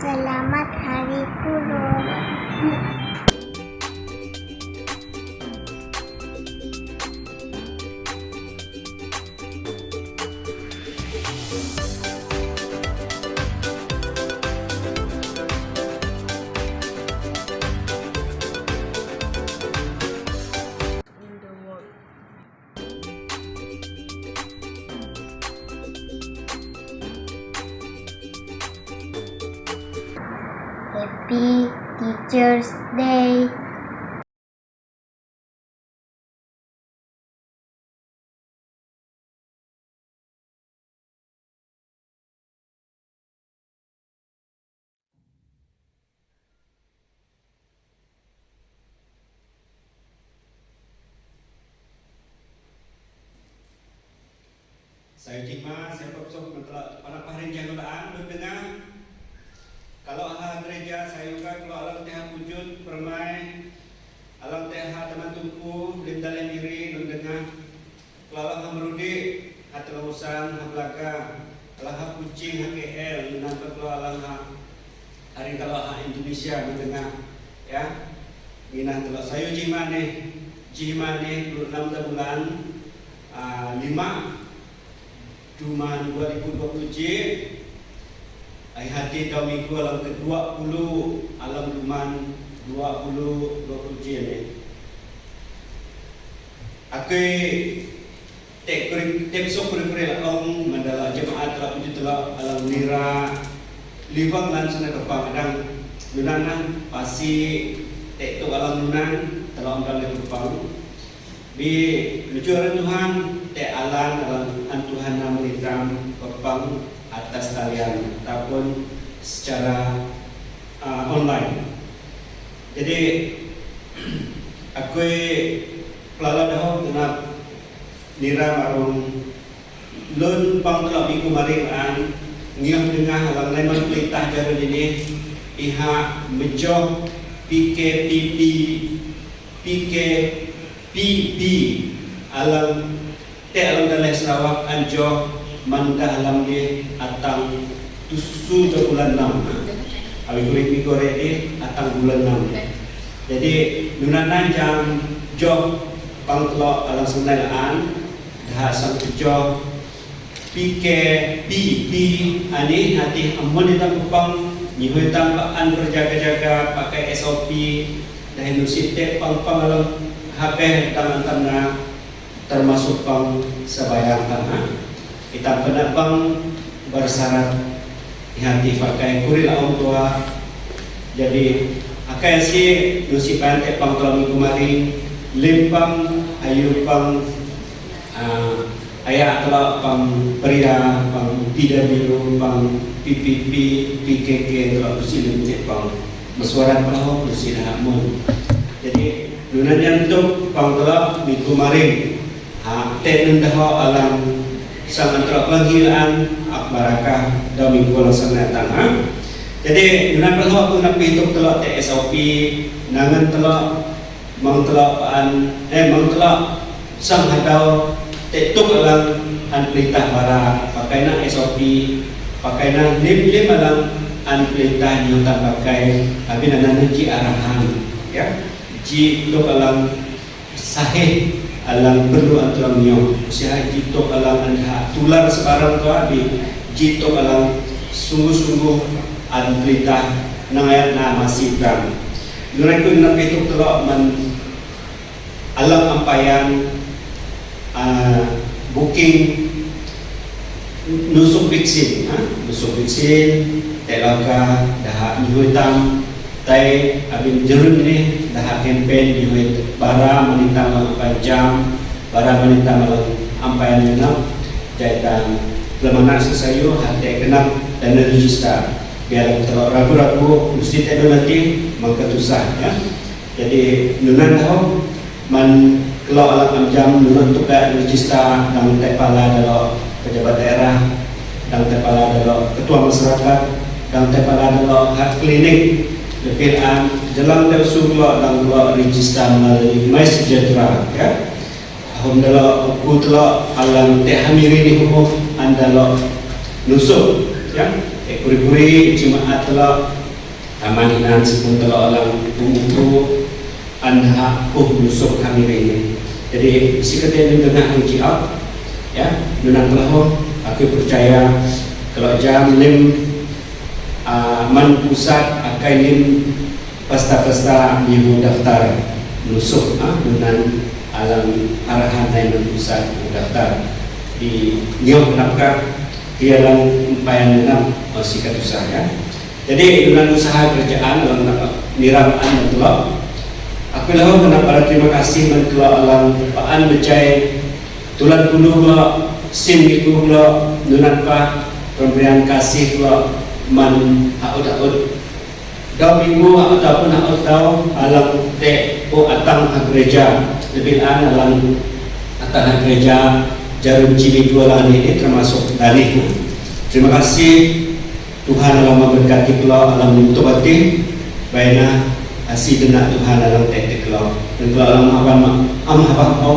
Selamat Hari Guru. Happy Teacher's Day. Saya Cima, saya Profesor para paharin jagoan mendengar kalau ahal gereja saya juga kalau alam teha wujud permai alam teha teman tumpu lindale miri mendengar kalau alam merudi hatlausan hablaka alam kucing HKL menampak kalau alam hari kalau Indonesia mendengar ya minah kalau saya Cima nih 26 bulan 5 Cuma 2020 ai hati tahun minggu alam ke-20 alam duman 2020 ni. Akai tek sok kurang long mandala jemaat telah puji telah alam nira liwang lan sana kepangadang lunanan pasi tek tu alam lunan telah undang le kepang bi lucuran Tuhan tek alam Tuhan nama litam kepang atas talian ataupun secara online. Jadi aku pelala dah kenap nira marung lun pang telah minggu maring ngiyang dengah alam lain perintah jalan ini iha menjauh PKPP alam alam dalam Sarawak anjo mandah alam dia atang tusu ke bulan 6 awi kulit mikore dia atang bulan 6 jadi nunanan jam joh pangkelok alam senaian dah sang joh PKPP ani hati amun ditang kupang nyihoy tambaan berjaga-jaga pakai SOP dah indusite pang alam HP tangan-tangan termasuk pang sebayang tangan kita penabang bersyarat hati pakai kuril orang tua jadi akai si nusi pantai pang telah minggu mari limpang ayu pang ayah telah pang pria pang PW pang PPP PKK telah usi limpang pang mesuaran pelau usi hamun jadi dunan yang tu pang telah minggu mari tenen dah alam sang antara panggilan akbarakah dan minggu laksana tangan. Jadi guna perlu aku nak hitung telak TSOP nangan telak mang telak mang telak sang hadau tetuk alang an perintah bara pakai nak SOP pakai nak lim alang an perintah nyutan pakai tapi nangan ji arahan ya ji tuk alang sahih alam perlu antara mio usia jito alam anda tular sekarang tu abi jito alam sungguh-sungguh an perintah nangayat na masih bram nurai ku nak itu telok man alam ampayan booking nusuk vaksin telaga dah nyuitam tai abin jerun ni dah campaign di bara menintang jam bara menintang ampai menang jaitan lemanan sesayu hati kenap dan register biar kalau ragu-ragu mesti tak nanti mengketusah ya jadi nunan tahu man kalau alam jam nunan tu kat register dan tepala dalam pejabat daerah dan tepala dalam ketua masyarakat dan tepala dalam hak klinik lepiran dalam tersuruh dan dua register melalui My Sejahtera ya. Alhamdulillah aku telah alam tehamiri di hukum anda lo nusuk ya. puri-puri jemaat telok taman inan sepun telok alang pumutu anha musuh kami ini. Jadi sikatnya dengan uji up ya, dengan telah aku percaya kalau jam lim man pusat akan lim pesta-pesta minggu daftar musuh dengan alam arahan dan pusat daftar di nyok kenapa dia lang umpayan dengan sikat usaha ya. Jadi dengan usaha kerjaan dalam niramaan telok aku lah kenapa terima kasih mentelok alam paan becai tulan puluh lo sim itu lo dengan apa pemberian kasih lo man haud dau minggu ataupun haud dau alam te o atang gereja lebih alam atang gereja Jarum Cili dua ini termasuk dalih. Terima kasih Tuhan alam memberkati kalau alam untuk hati baina asih denak Tuhan alam teknik kalau dan kalau alam apa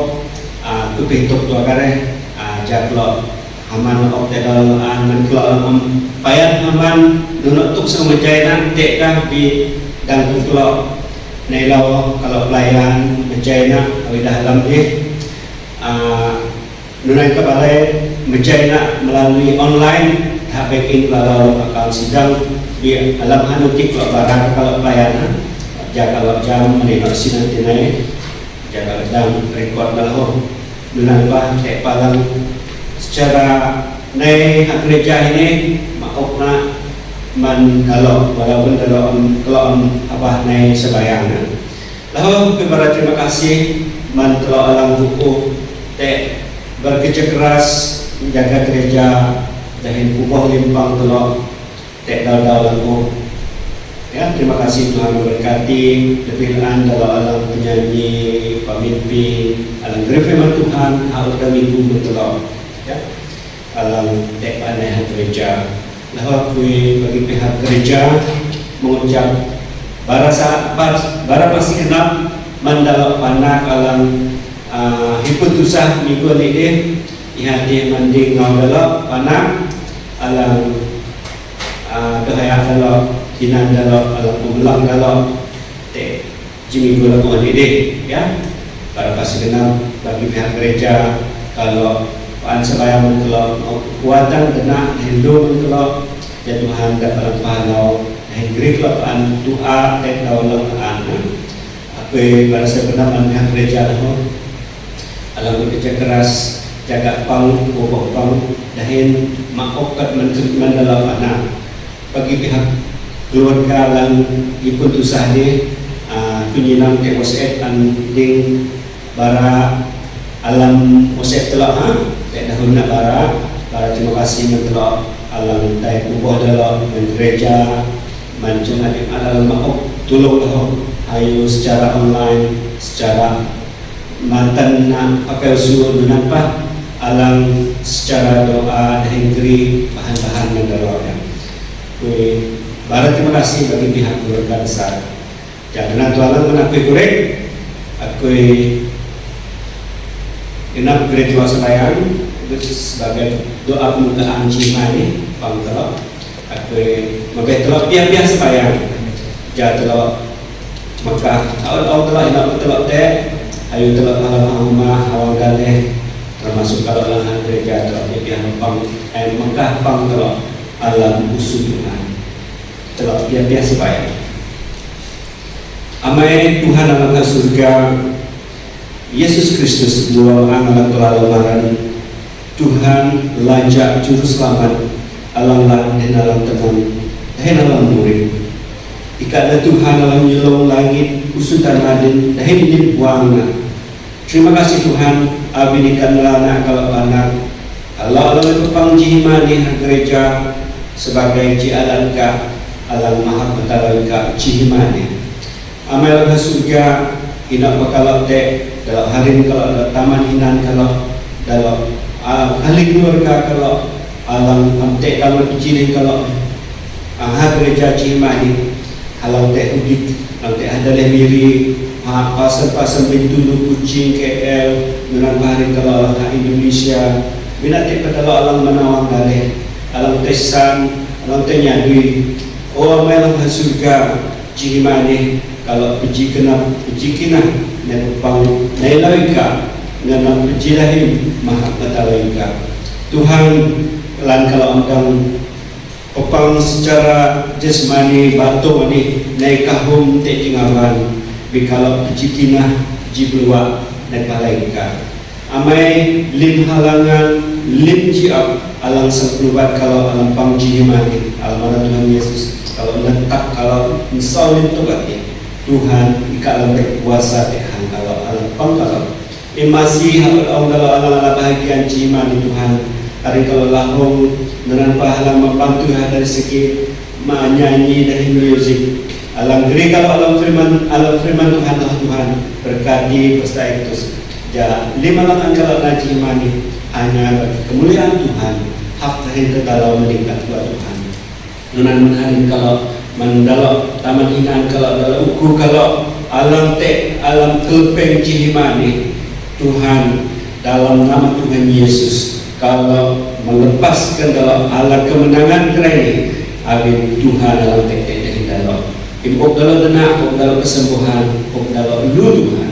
kepentok tua kare jaklo aman ok tedal an kalau alam payat aman dunok tuk sama jainan tekah di dan kalau nelau kalau pelayan menjaina awidah alam nunai kebalai menjaina melalui online back-in kalau akal sidang di alam hanutik kalau barang kalau pelayanan jaga kalau jam menenok sinan tinai jaga jam rekod malah nunai bah tek palang secara nai hak gereja ini maafna man kalau walaupun kalau apa nai sebayang lalu kepada terima kasih man kalau alam buku tek bekerja keras menjaga gereja dan kubah limpang telok tek dal lagu ya. Terima kasih Tuhan memberkati lebih dalam alam penyanyi pemimpin alam firman Tuhan harus kami minggu telok ya alam tek aneh gereja lalu bagi pihak gereja mengucap bara pasti kenap mandala panak alam hiputusah minggu ini ihati mandi ngau dalok panak alam dahaya dalok kinan dalok alam pemelang dalok te jimi gula bukan ide ya para pasti kenal bagi pihak gereja kalau paan sebayang kalau kuatan kena Hindu kalau ya Tuhan dapat pahalau Henry kalau paan doa dan daulah paan apa para sebenarnya pihak gereja alam bekerja keras jaga pang bobok pang dahin makokat mendalam anak bagi pihak keluarga lang ipun usahde penyinang ke WhatsApp anding bara alam WhatsApp telah ke dahun nak bara terima kasih mentelak alam dai ubah dalam gereja mancung adik alam makok tolonglah ayo secara online secara mantan nak pakai usul menapa alam secara doa dan kiri bahan-bahan mendalamnya. Barat terima kasih bagi pihak keluarga besar. Jangan tualang menakui kurek. Aku genap gereja sayang itu sebagai doa pembukaan cimani pangtelok. Aku membetulok biar sayang. Jatuh Mekah. Awal telah inap telok teh. Ayo telok alam rumah awal galeh. Termasuk kalau lahan gereja telah pihak Mekah pang telah alam usul Tuhan telah biasa baik amai Tuhan alam surga Yesus Kristus dua anak telah lamaran Tuhan lajak juru selamat alam dan alam teman dan alam murid ikatlah Tuhan alam nyelong langit usutan adin dan ini buangna. Terima kasih Tuhan abinikan anak kalau anak Allah lalu pangjihimani gereja sebagai jialanka alam maha betalika jihimani amal surga inak bakal te dalam hari kalau ada taman inan kalau dalam ahli keluarga kalau alam amte taman kecil kalau gereja jihimani alam te udit amte ada lebiri pasal-pasal Bintulu, Kucing, KL, Nurang Bahari kalau Indonesia, minat kita kalau alam menawang dalih, alam tesan, lontenya di orang melang surga jihimane kalau puji kenap puji kina nepang nailawika nganam puji lahim maha matalawika Tuhan lan kalau andang pepang secara jasmani batu ni naik kahum te jingawan bikalau puji kina puji beluak nepalaika amai lim halangan lim jiab alang sepulubat kalau alam pangji mani almarhum Tuhan Yesus kalau letak kalau misal itu Tuhan ikalah berkuasa Tuhan kalau alam pang kalau masih kalau alam bahagian jimani Tuhan hari kalau lahong dengan pahala membantu dari segi menyanyi dan musik alam geri kalau alam firman Tuhan Tuhan berkati pesta itu ja lima lang kalau naji mani hanya kemuliaan Tuhan hak terhadap ke dalam meningkat buat Tuhan nunan menharin kalau mendalok taman hinan kalau dalam uku kalau alam kelepeng jihimani Tuhan dalam nama Tuhan Yesus kalau melepaskan dalam alat kemenangan kerana abin Tuhan dalam dari dalam impok dalam denak, impok dalam kesembuhan, impok dalam lu Tuhan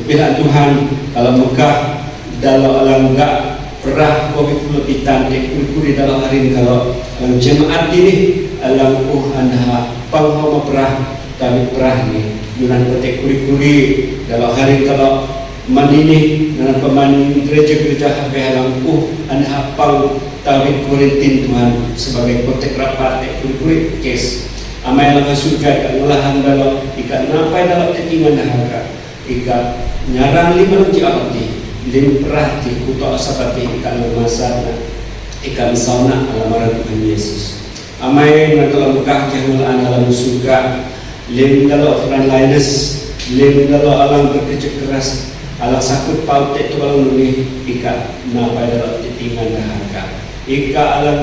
pihak Tuhan kalau Mekah dalam alam enggak perah COVID lepitan kuri dalam hari ini kalau jemaat ini alam anda panghoma perah tapi perah ni dengan petik kuri dalam hari kalau mandini dengan pemain gereja habis alam anda pang tapi kurintin Tuhan sebagai kotek rapat kuri kes amai alam surga ikan ngelahan dalam ikan napai dalam tetingan dahaga ikan nyarang lima arti lim perhati kuto asapati ikan masana ikan sauna alamaran Tuhan Yesus amai kalau Mekah jangan alam surga lim kalau frontliners lim kalau alam bekerja keras alam sakut paut itu alam lebih ikan napai dalam titingan dahaga ikan alam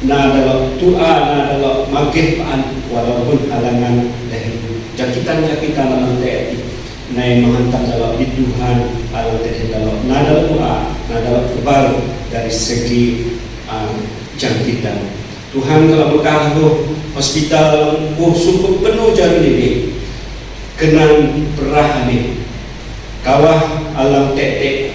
na dalam tua na dalam magih paan walaupun halangan dari jakitan alam tadi naik menghantar dalam di Tuhan alam tadi dalam nada doa nada kebal dari segi jangkitan Tuhan kalau Mekah hospital cukup penuh jalan ini kenang perah ini kawah alam tete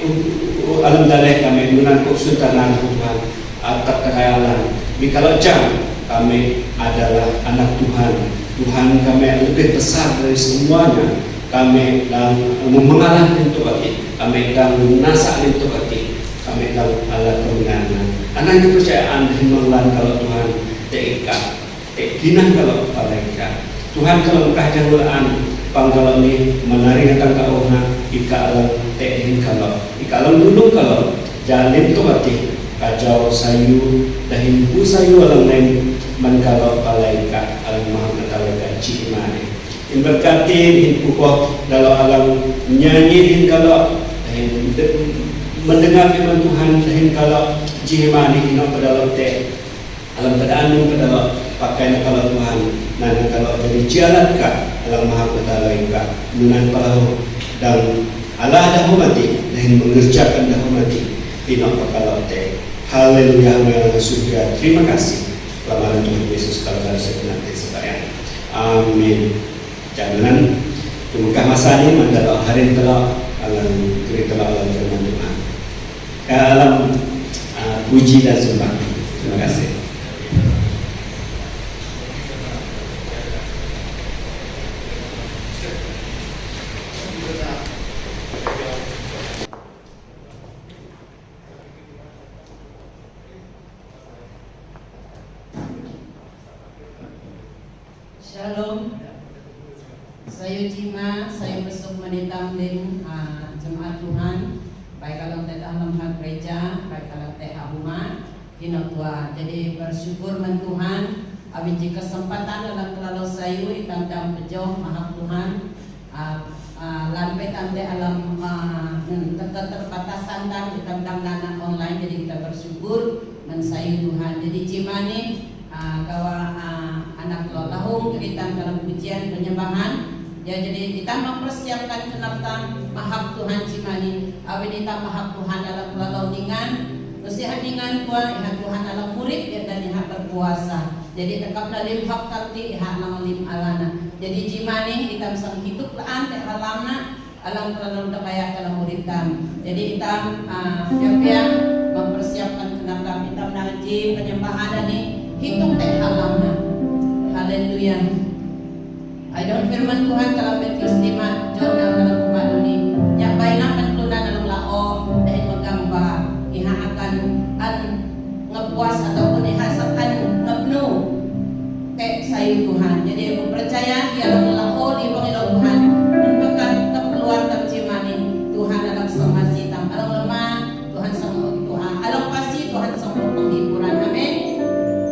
alam dalai kami menangkuk sultanan Tuhan atap kekayaan di kalau jam kami adalah anak Tuhan kami lebih besar dari semuanya kami dan mengalami itu hati kami dan menasak itu hati kami dan alat kemenangan anak kepercayaan himangan kalau Tuhan tekinah kalau mereka Tuhan kalau Mekah jangan panggalan ini menarik akan kauna ika alam tekin kalau ika alam gunung kalau jalim itu hati kacau sayu dahin bu sayu alam lain mengkalau palaika alam maha mengkalau cimane berkati pukul dalam alam nyanyi kalau mendengar firman Tuhan dan kalau jihmani nak dalam te alam keadaan dalam pakai kalau Tuhan dan kalau jadi jalankah alam maha kuasa nunan palau dan Allah dah mati dan mengerjakan dah mati pinok kalau te haleluya melalui surga terima kasih lamaran Tuhan Yesus kalau dari sebenarnya supaya amin. Jangan tunggukah masa ini mendalam hari telah alam kiri telah alam firman Tuhan alam puji dan sembah terima kasih. Shalom. Saya Jima, saya besok menitam din jemaat Tuhan, baik kalau teh alam hak gereja, baik kalau teh ahuma, hina tua. Jadi bersyukur men Tuhan, abis kesempatan dalam kelalau sayu, itam pejoh mahak Tuhan, lampe tante alam keterbatasan dan itam dana online, jadi kita bersyukur men sayu Tuhan. Jadi Jima nih, kawa anak lahung kita dalam pujian penyembahan. Ya, jadi kita mempersiapkan kenaptan mahak Tuhan Cimani awin kita mahak Tuhan dalam lalau ningan usia ningan kuat Tuhan dalam murid ya dan yang berpuasa Jadi tekap na limhak kanti iha lang lim alana. Jadi jimani itam sang hidup laan te halamna alam tanam da kaya kala muritam. Jadi itam siap-siap mempersiapkan kenapa itam na jim penyembahan ini hitung te halamna. Haleluya. Ayon firman Tuhan dalam Matius 5 John dalam kumaduni. Nya bayna pentulunan ng lao dahil magamba iha akan ngepuas ataupun ihasakan ngepnu sayo Tuhan. Jadi percaya dia lalao di Panginoon Tuhan menbekat keperluan terjemani Tuhan dalam semasi tam alam lemah Tuhan sama Tuhan alam pasti Tuhan sama penghiburan. Amin.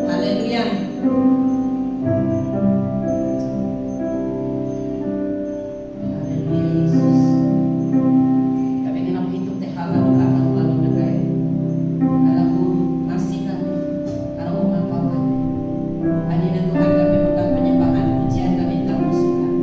Haleluya. Haleluya Yesus. Kami kenapa hidup teh halang kakang lalu negara alam masih kami kalau mengapakan. Ani dan Tuhan kami bukan penyembahan pujian kami tak musuhkan.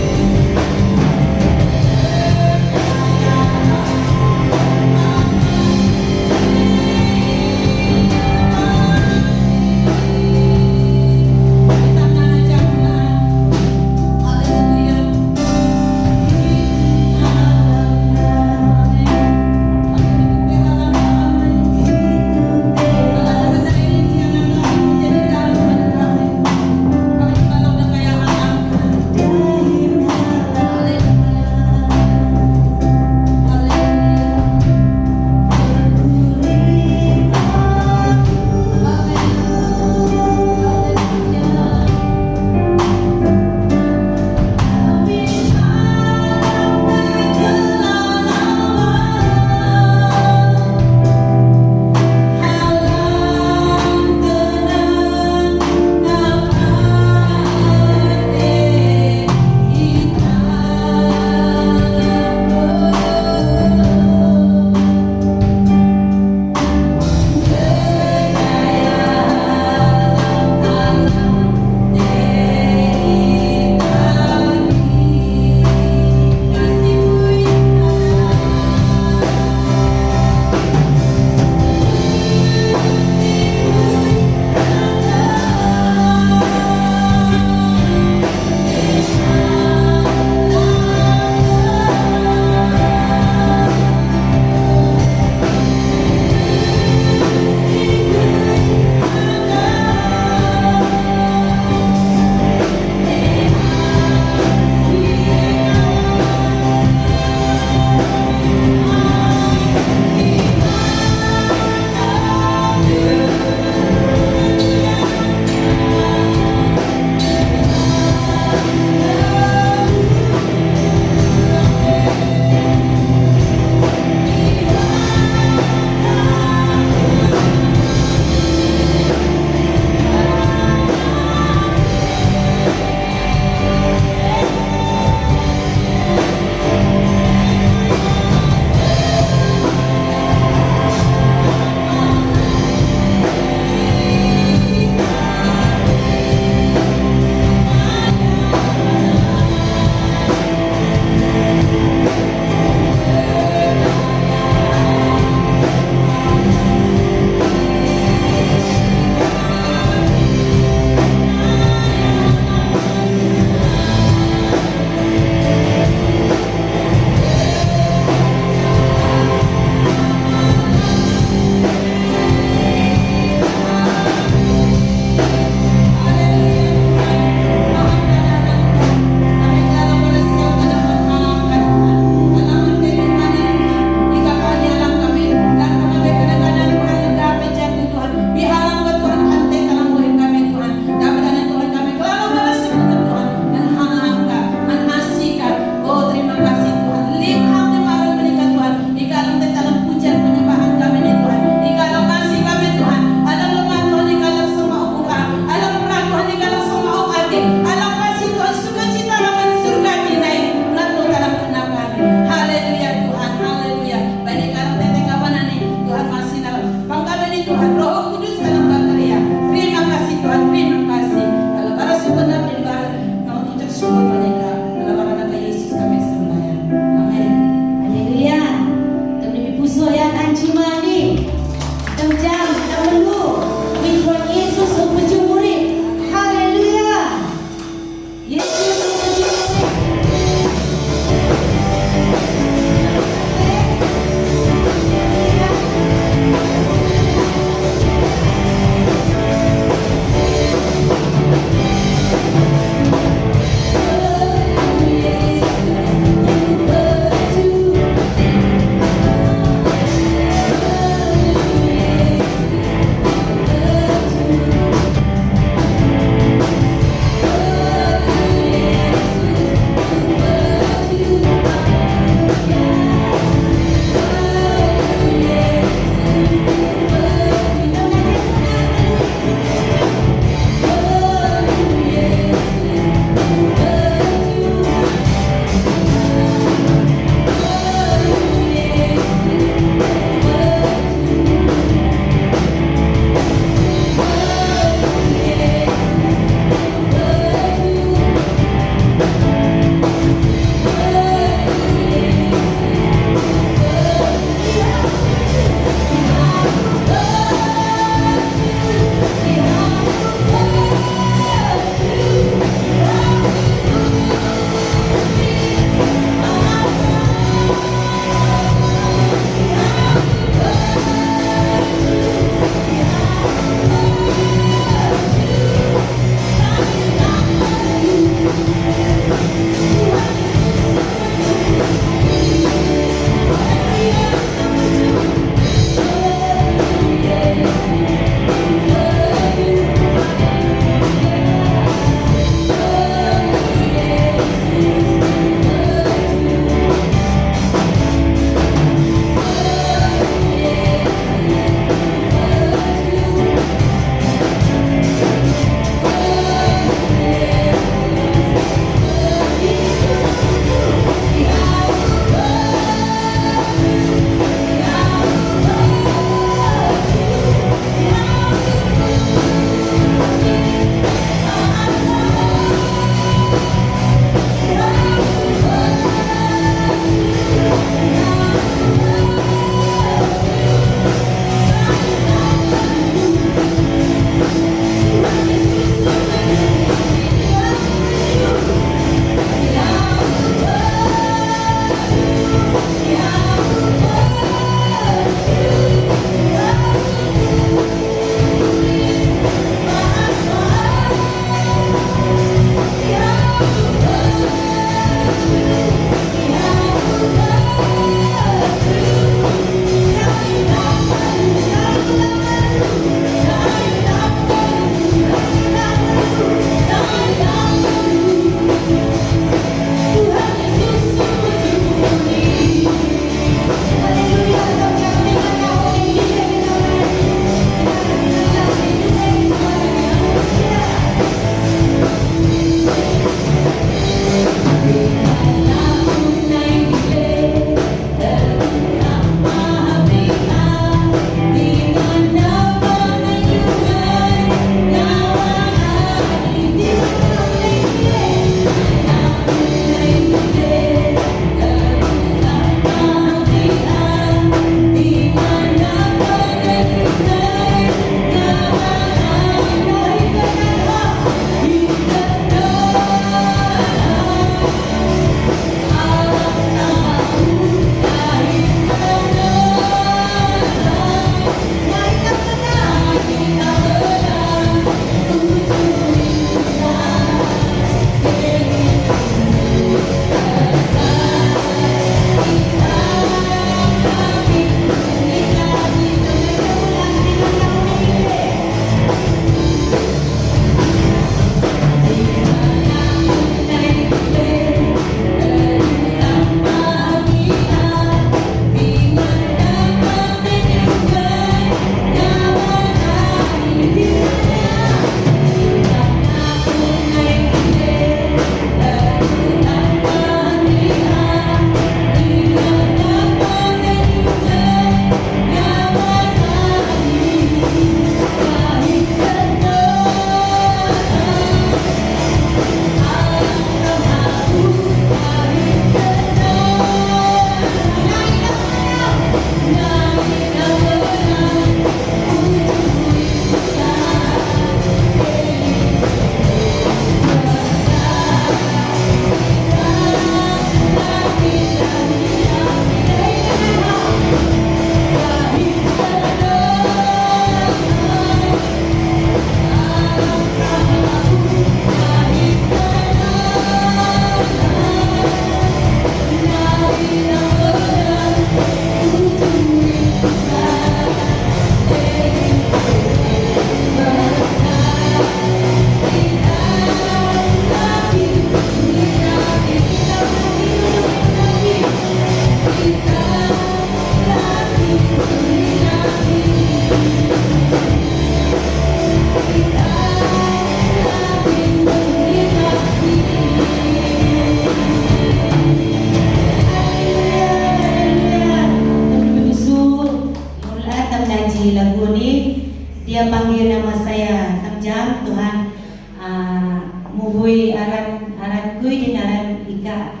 Muhui aran kui din aran ika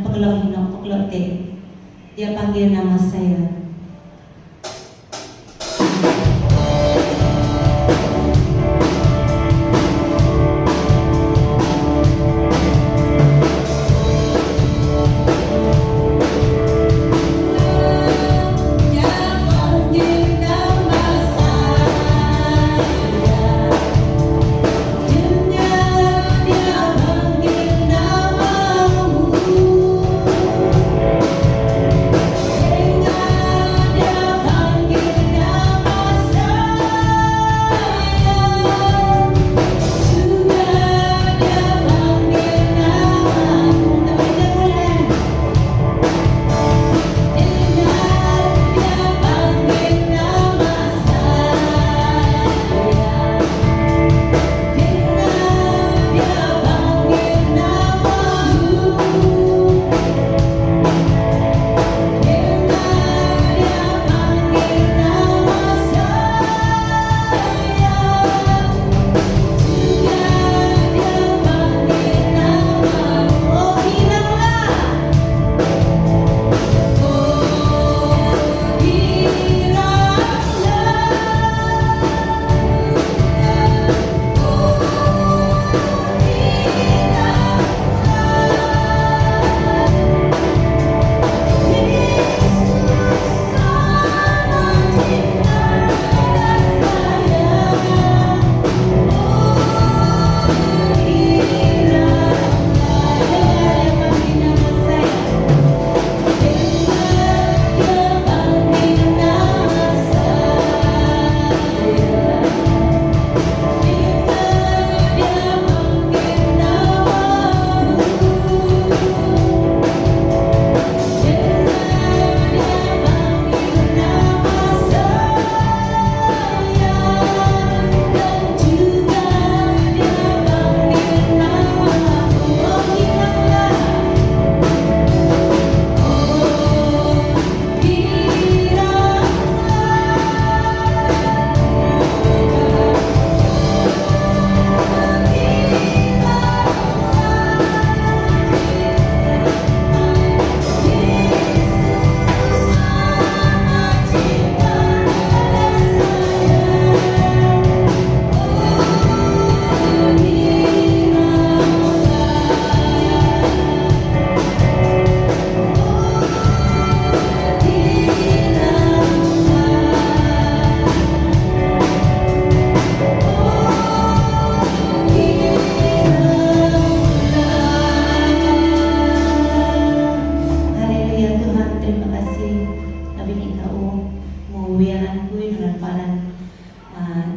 paglaw hino paglote. Dia panggil nama saya.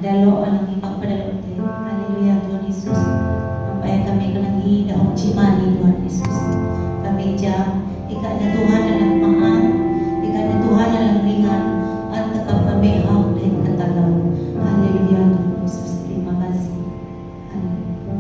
Dalo ang ipagpadalo tayo. Haleluya, Tuhan Yesus. Sampai kami kelangi daong cimani, Tuhan Yesus. Kami jam, ika na Tuhan na nagmaan, ika na Tuhan na lang ringan, at takap kami hawak dahil katalaw. Haleluya, Tuhan Yesus. Terima kasih. Haleluya.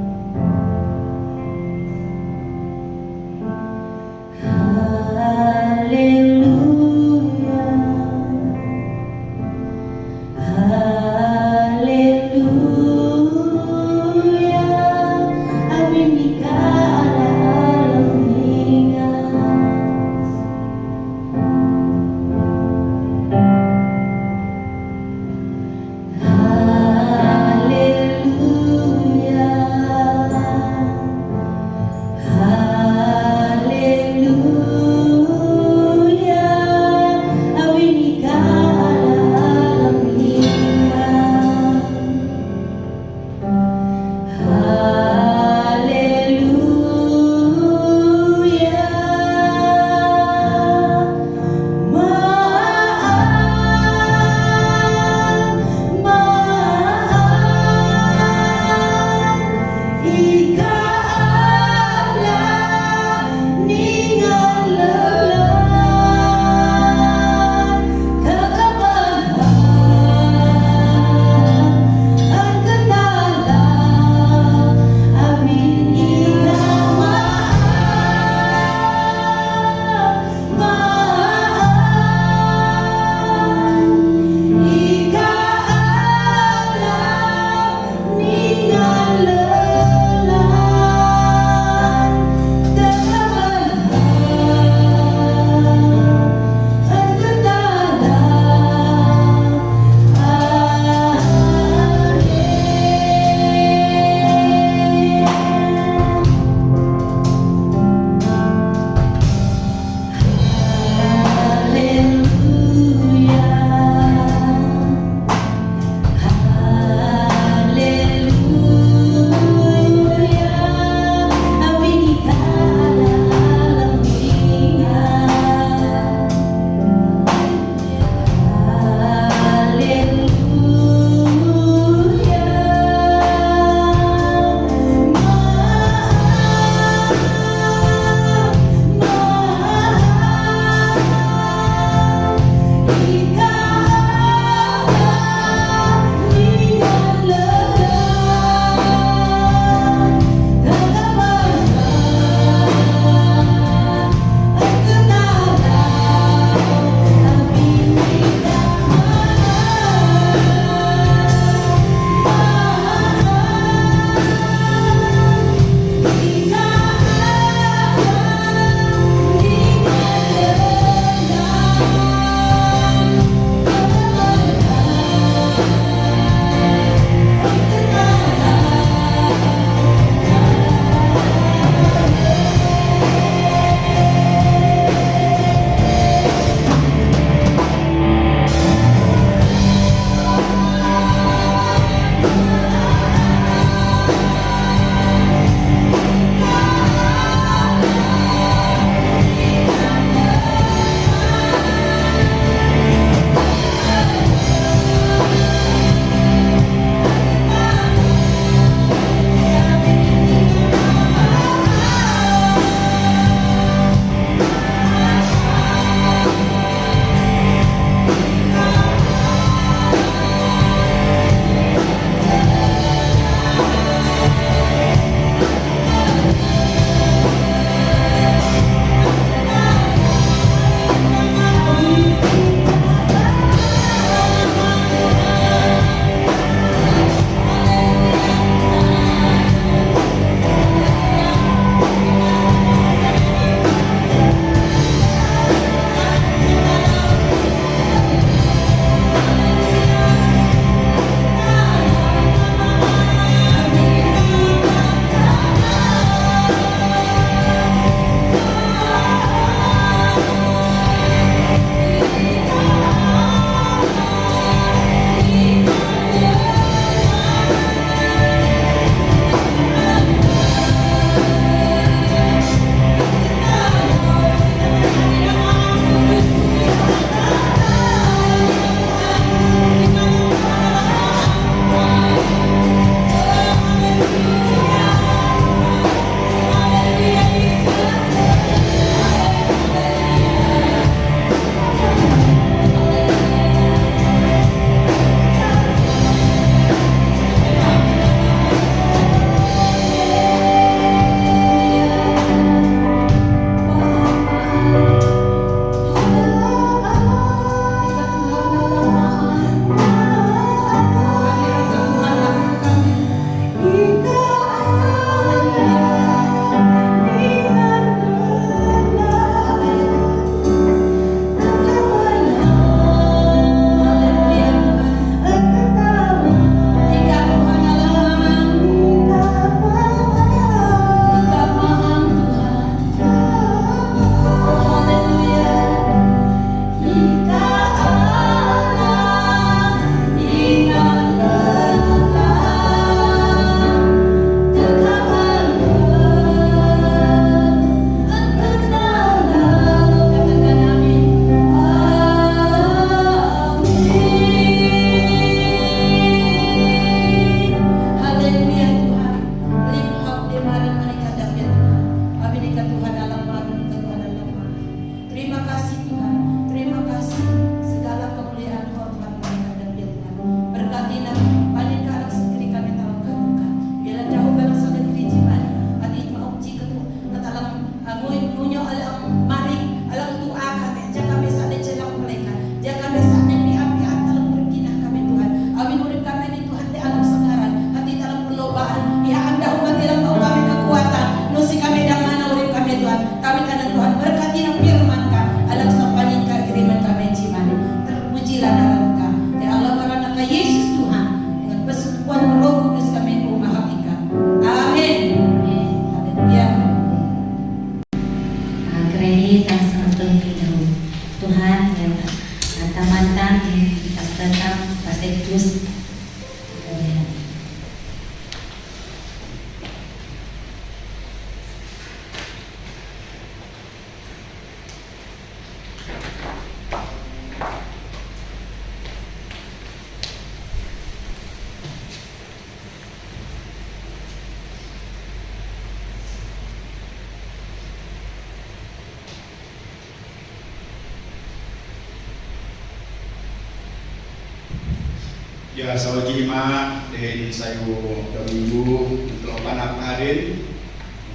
Ya, sa Jima din sayo Domingo untuk panak harin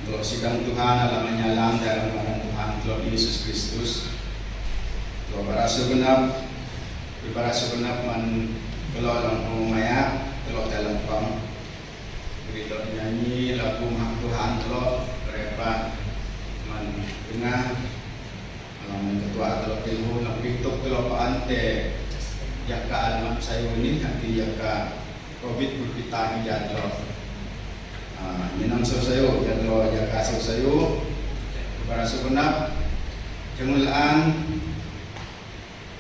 untuk sidang Tuhan alam menyalam dalam nama Tuhan Tuhan Yesus Kristus. Untuk para segenap man kalau alam pemaya kalau dalam pam berita nyanyi lagu Maha Tuhan kalau berepat man tengah alam ketua kalau ilmu lebih tok kalau ante jaka alam saya ini nanti jaka COVID berpita ni jadro nyenang sayo jadro jaka sayo para segenap jengulaan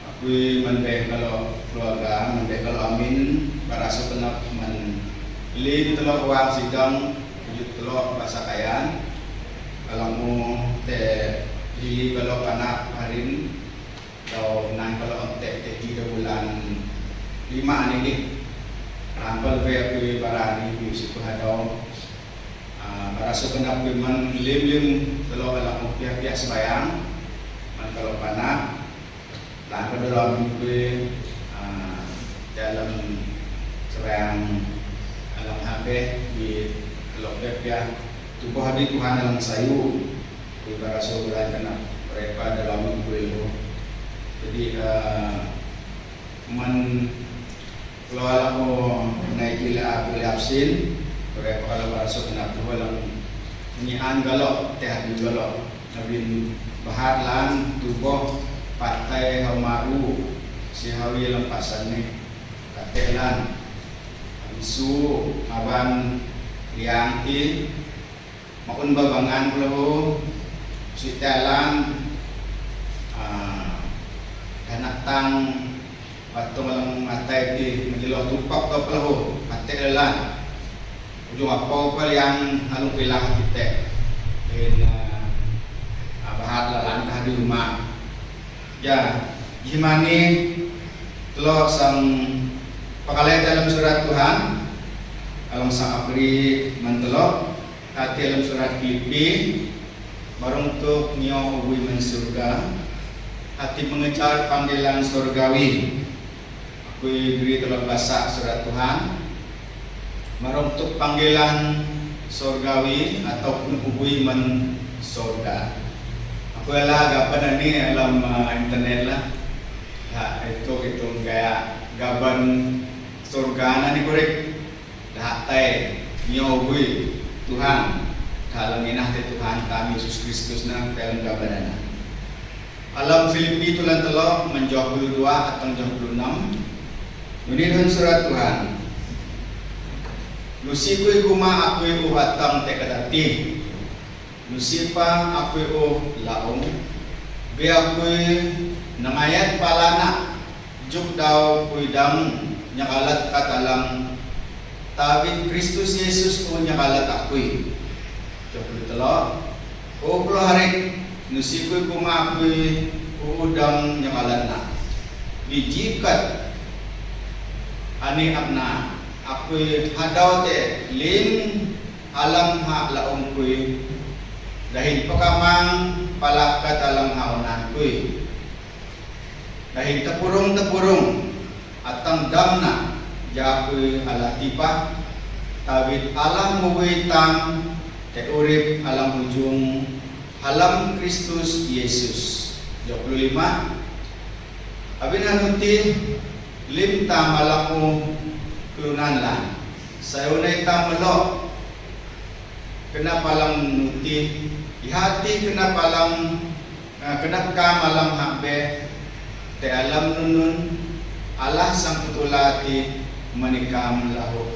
aku menbeh kalau keluarga menbeh kalau amin para segenap men lin telok wang sidang wujud telok bahasa kayan kalau mu te lili kalau anak harin kalau nang kalau ontek te 3 bulan 5 ini rampal ve aku barani music hadau para segenap man lim kalau kalau pihak-pihak sembayang man kalau panak lan dalam ke dalam sembayang alam habe di kalau pihak tubuh hadi Tuhan dalam sayu di para saudara kena mereka dalam minggu itu. Jadi kalau aku naik gila aku absen, kalau masuk nak tu kalau nyian galok, teh galok, nabin bahat lan tubuh partai hamaru si hawi lempasan ni katelan isu aban liang ti maupun babangan pulau si telan anak tang atau malam matai di menjelau tupak atau pelahu mati lelan ujung apa yang halung pilah kita in bahat lalan di rumah ya gimana telo sang pakalai dalam surat Tuhan alam sang abri mentelo hati dalam surat Filipi baru untuk nyo uwi mensurga hati mengejar panggilan surgawi. Aku beri telah baca surat Tuhan meruntuk panggilan surgawi ataupun hubui men surga. Aku lah gaban ini dalam internet lah. Itu kayak gaban surga nani korek. Dah tay nyohubui Tuhan dalam inah Tuhan kami Yesus Kristus nang dalam gaban ana. Alam Filipi tulan telo menjawab 22 atau 26. Ini surat Tuhan. Lusiku kuma aku uhatang tekadati. Lusipa aku laong. Be aku nangayat palana. Juk daw kuidam nyakalat katalang. Tabit Kristus Yesus ko nyakalat aku. Jok telo. O pulo harik nusiku kumapui udang nyakalan na bijikat ani apna aku hadaw te lim alam ha laong kui dahil pakamang palakat alam haonan kui dahil tepurung atang damna jakui ala tipa tawit alam muwitang te urip alam ujung alam Kristus Yesus 25 abin hanuti limta malamu kelunan lan sayo na itamelo kenapa lang nuti ihati kenapa lang kenapa malam habe te alam nunun Allah sang putulati manikam lahu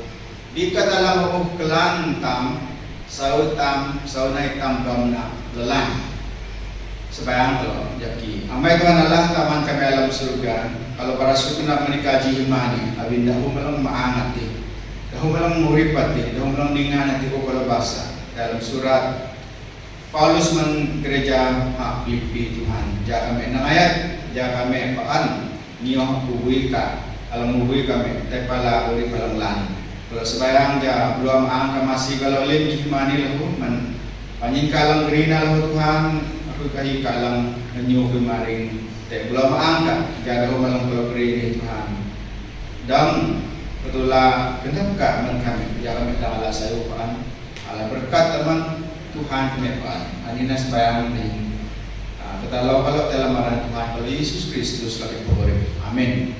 di kadalam kelan tam sayo na itam gamna lelang sebayang lo jaki amai Tuhan Allah taman kami alam surga kalau para suku nak menikaji himani abin dahu melang maangat di dahu melang muripat di dahu melang ningan di kalau bahasa dalam surat Paulus men gereja Filipi Tuhan ja kami nang ayat ja kami paan nioh bubuika alam bubuika kami tepala uri palang lan kalau sebayang ja belum angka masih kalau lim himani lahu man Panyingkalang gerina lahu Tuhan, aku kahi kalang nanyo kemaring te belum angkat jada malang kalau gerini Tuhan. Dan Betulah kenapa kami ya kami ala saya upaan ala berkat teman Tuhan kami upaan. Anina sembahyang ni kita kalau dalam marah Tuhan oleh Yesus Kristus lagi pemberi. Amin.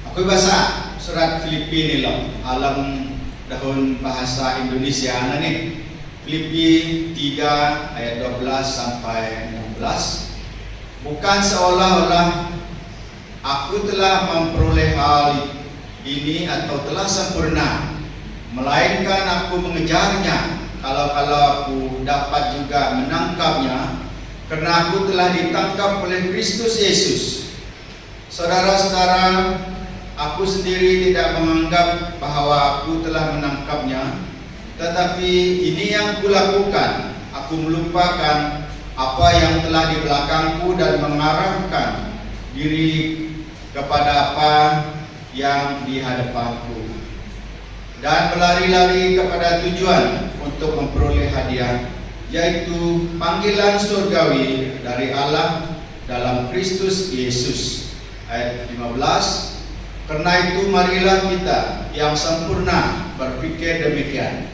Aku baca surat Filipi ni loh, alam dahun bahasa Indonesia ni. Filipi 3 ayat 12 sampai 16. Bukan seolah-olah aku telah memperoleh hal ini atau telah sempurna, melainkan aku mengejarnya kalau aku dapat juga menangkapnya, karena aku telah ditangkap oleh Kristus Yesus. Saudara-saudara, aku sendiri tidak menganggap bahwa aku telah menangkapnya, tetapi ini yang kulakukan, aku melupakan apa yang telah di belakangku dan mengarahkan diri kepada apa yang di hadapanku, dan berlari-lari kepada tujuan untuk memperoleh hadiah, yaitu panggilan surgawi dari Allah dalam Kristus Yesus. Ayat 15. Karena itu marilah kita yang sempurna berpikir demikian.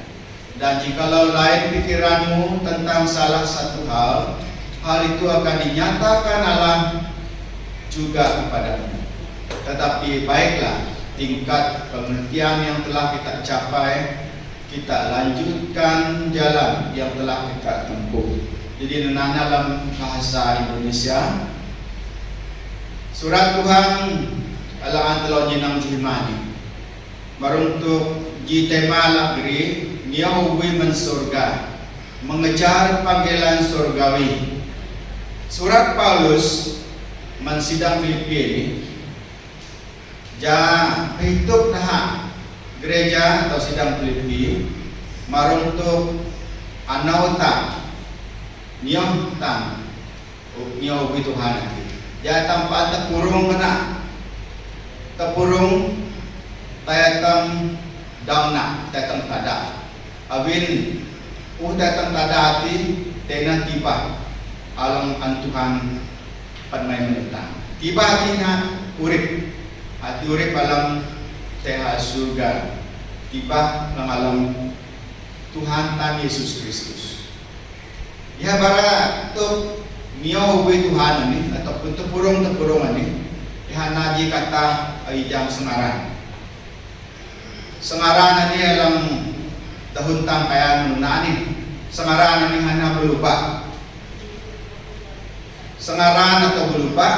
Dan jikalau lain pikiranmu tentang salah satu hal itu akan dinyatakan Allah juga kepadamu. Tetapi baiklah, tingkat pengertian yang telah kita capai, kita lanjutkan jalan yang telah kita tempuh. Jadi dalam bahasa Indonesia, surat Tuhan alang antelo nyenang jihmani maruntuk ji tema lagri niyaw men surga, mengejar panggilan surgawi. Surat Paulus mensidang Filipi ini ja hidup dah gereja atau sidang Filipi maruntuk anauta niyaw tang niyaw Tuhan nanti ja tanpa tepurung kena tepurung tayatam damna tayatam tada awin tayatam tada hati tena tiba alang antuhan panmay menentang tiba hatinya urip hati urip alam teha surga tiba ng alam Tuhan tan Yesus Kristus ya bara to niyo uwi Tuhan ini ataupun tepurung ini ihanaji kata jam sengaran ini alam tahun tampayan nani sengaran ini hanya belupa sengaran atau belupa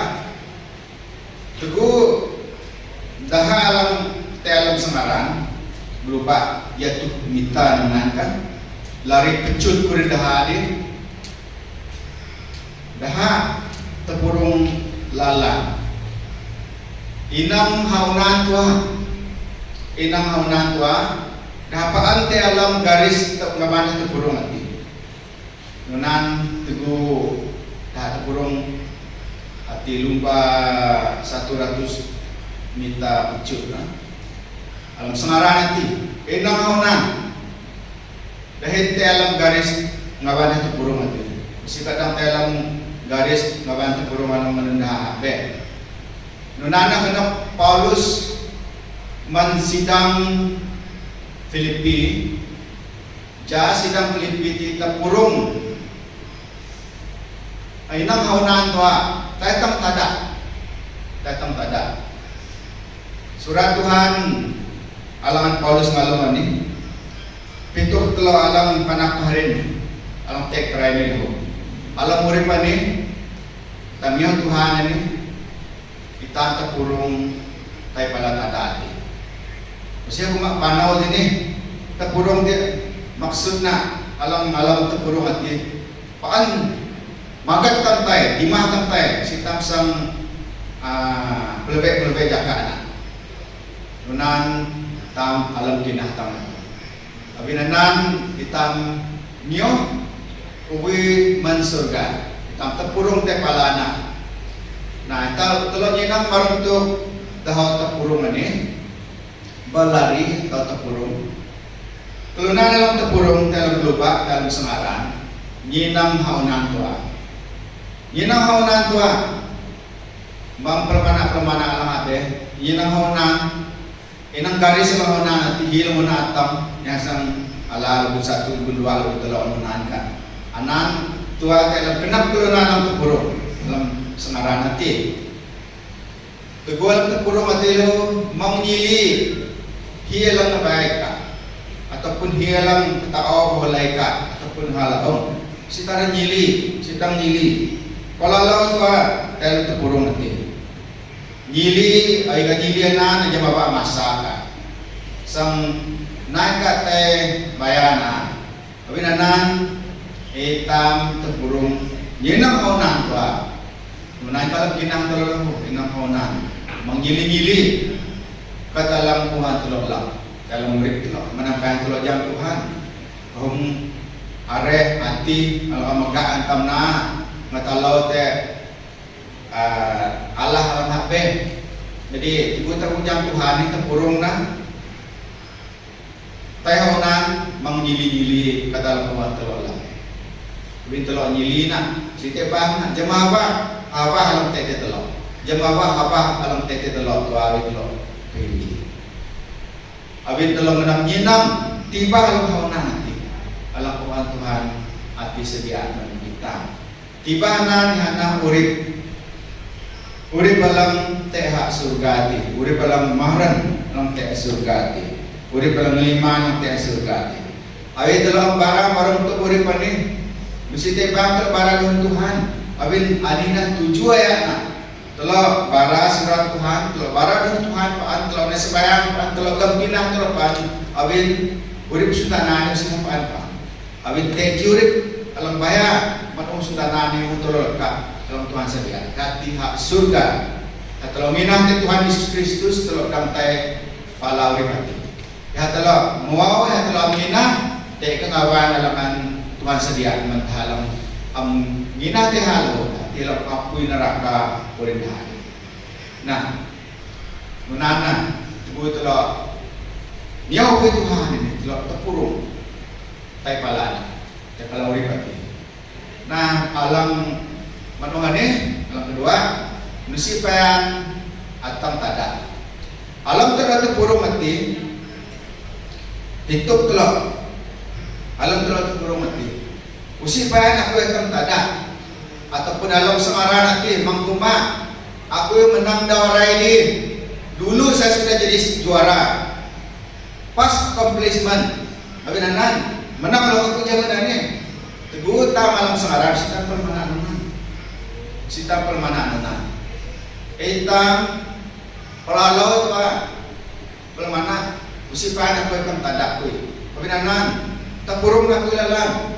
teguh dah alam alam sengaran belupa yaitu mita menangkan lari pecut kurir dah hadir dah tepurung lala inang haunan tua dapaan te alam garis ngaman tepurung ati nunan teguh dah tepurung ati lumba 100 minta pecut alam sengaran ati inang haunan dahin te alam garis ngaman tepurung ati si kadang te alam garis ngaman tepurung alam menendah be nunana kena Paulus mensidang Filipi ja sidang Filipi ti tepurung ainang haunan tua tatang tada surat Tuhan alangan Paulus ngalong ani pituk telo alang panakaharin alang tek krain ni alang urip ani tamiyo Tuhan ani kita tepurung tay pala tadati. Kasi kung panaw din tepurung dia maksud na alam tepurung at di paan magat tantay, dimah tantay si tamsang pelebek jaka na. Nunan tam alam kinahtam. Abinanan itam niyo uwi man surga. Itam tepurung tay pala na. Nah, kalau nyenang maruntuk dahau tepurung ini balari atau tepurung. Kalau dalam tepurung dalam lubak dalam sengaran nyenang haunan tua. Mang permana alam abe, inang honan, inang garis lang honan at hihil mo na atam, yang sang ala lubut 1, lubut 2, lubut 3 honan kan. Anan tua kailan kenap kulunan ang tupuro dalam sengaran hati. Tegual tupuro matilo mang nyili hilang na baik ka ataupun hilang ketao balai ka ataupun halaong sitara nyili sitang nyili kalau tua kailan tupuro mati. Nyili ay kanyilianan na baba masaka sang naika te bayana abinanan hitam terburung yenang honan tua menai kalau kinang telur kinang honan menggili-gili ke dalam Tuhan telur lah dalam murid telur menampai telur jam Tuhan hum are hati kalau megak antam na ngatalau te Allah alam HP. Jadi ibu terujang Tuhan ini terburung na tehonan menggili-gili ke dalam Tuhan telur lah bintelo nyilina site bang jemawa apa alam tete telo jemawa apa alam tete telo tua telo pilih abin telo menang nyinam tiba alam hawana nanti alam Tuhan hati sediaan kita tiba nan hana urip alam teha surgati urip alam mahran alam teha surgati urip alam liman teha surgati abin telo barang untuk urip ani mesti tebang bara dengan Tuhan. Abin anina 7 ayat. Telo bara surat Tuhan, telo bara dengan Tuhan, paan telo ne sembayang, paan telo gembina telo paan. Abin urip sutanane sing paan. Abin te urip alam baya matong sutanane telo ka dalam Tuhan sedia. Hati hak surga. Telo minah te Tuhan Yesus Kristus telo damtai pala urip hati. Ya telo mau ya telo minah te kengawan alaman Tuhan sedia menghalang ginate halo tilap apuy neraka urindahan. Nah, menana ibu telo niyaw ko Tuhan ini telo tepurung tay palana tay pala uripati. Nah, alam manuhane alam kedua nusipayan atang tada. Alam tada tepurung mati hituk telo alam telo tepurung mati. Usipayan aku yang tada ataupun dalam semaran nanti mangkuma aku yang menang dawarai ini dulu saya sudah jadi juara pas accomplishment abinanan menang lo aku jangan ini teguh malam semaran sita permana hitam pelalau tua pelmana usipayan aku yang tada aku abinanan tapurung aku lalang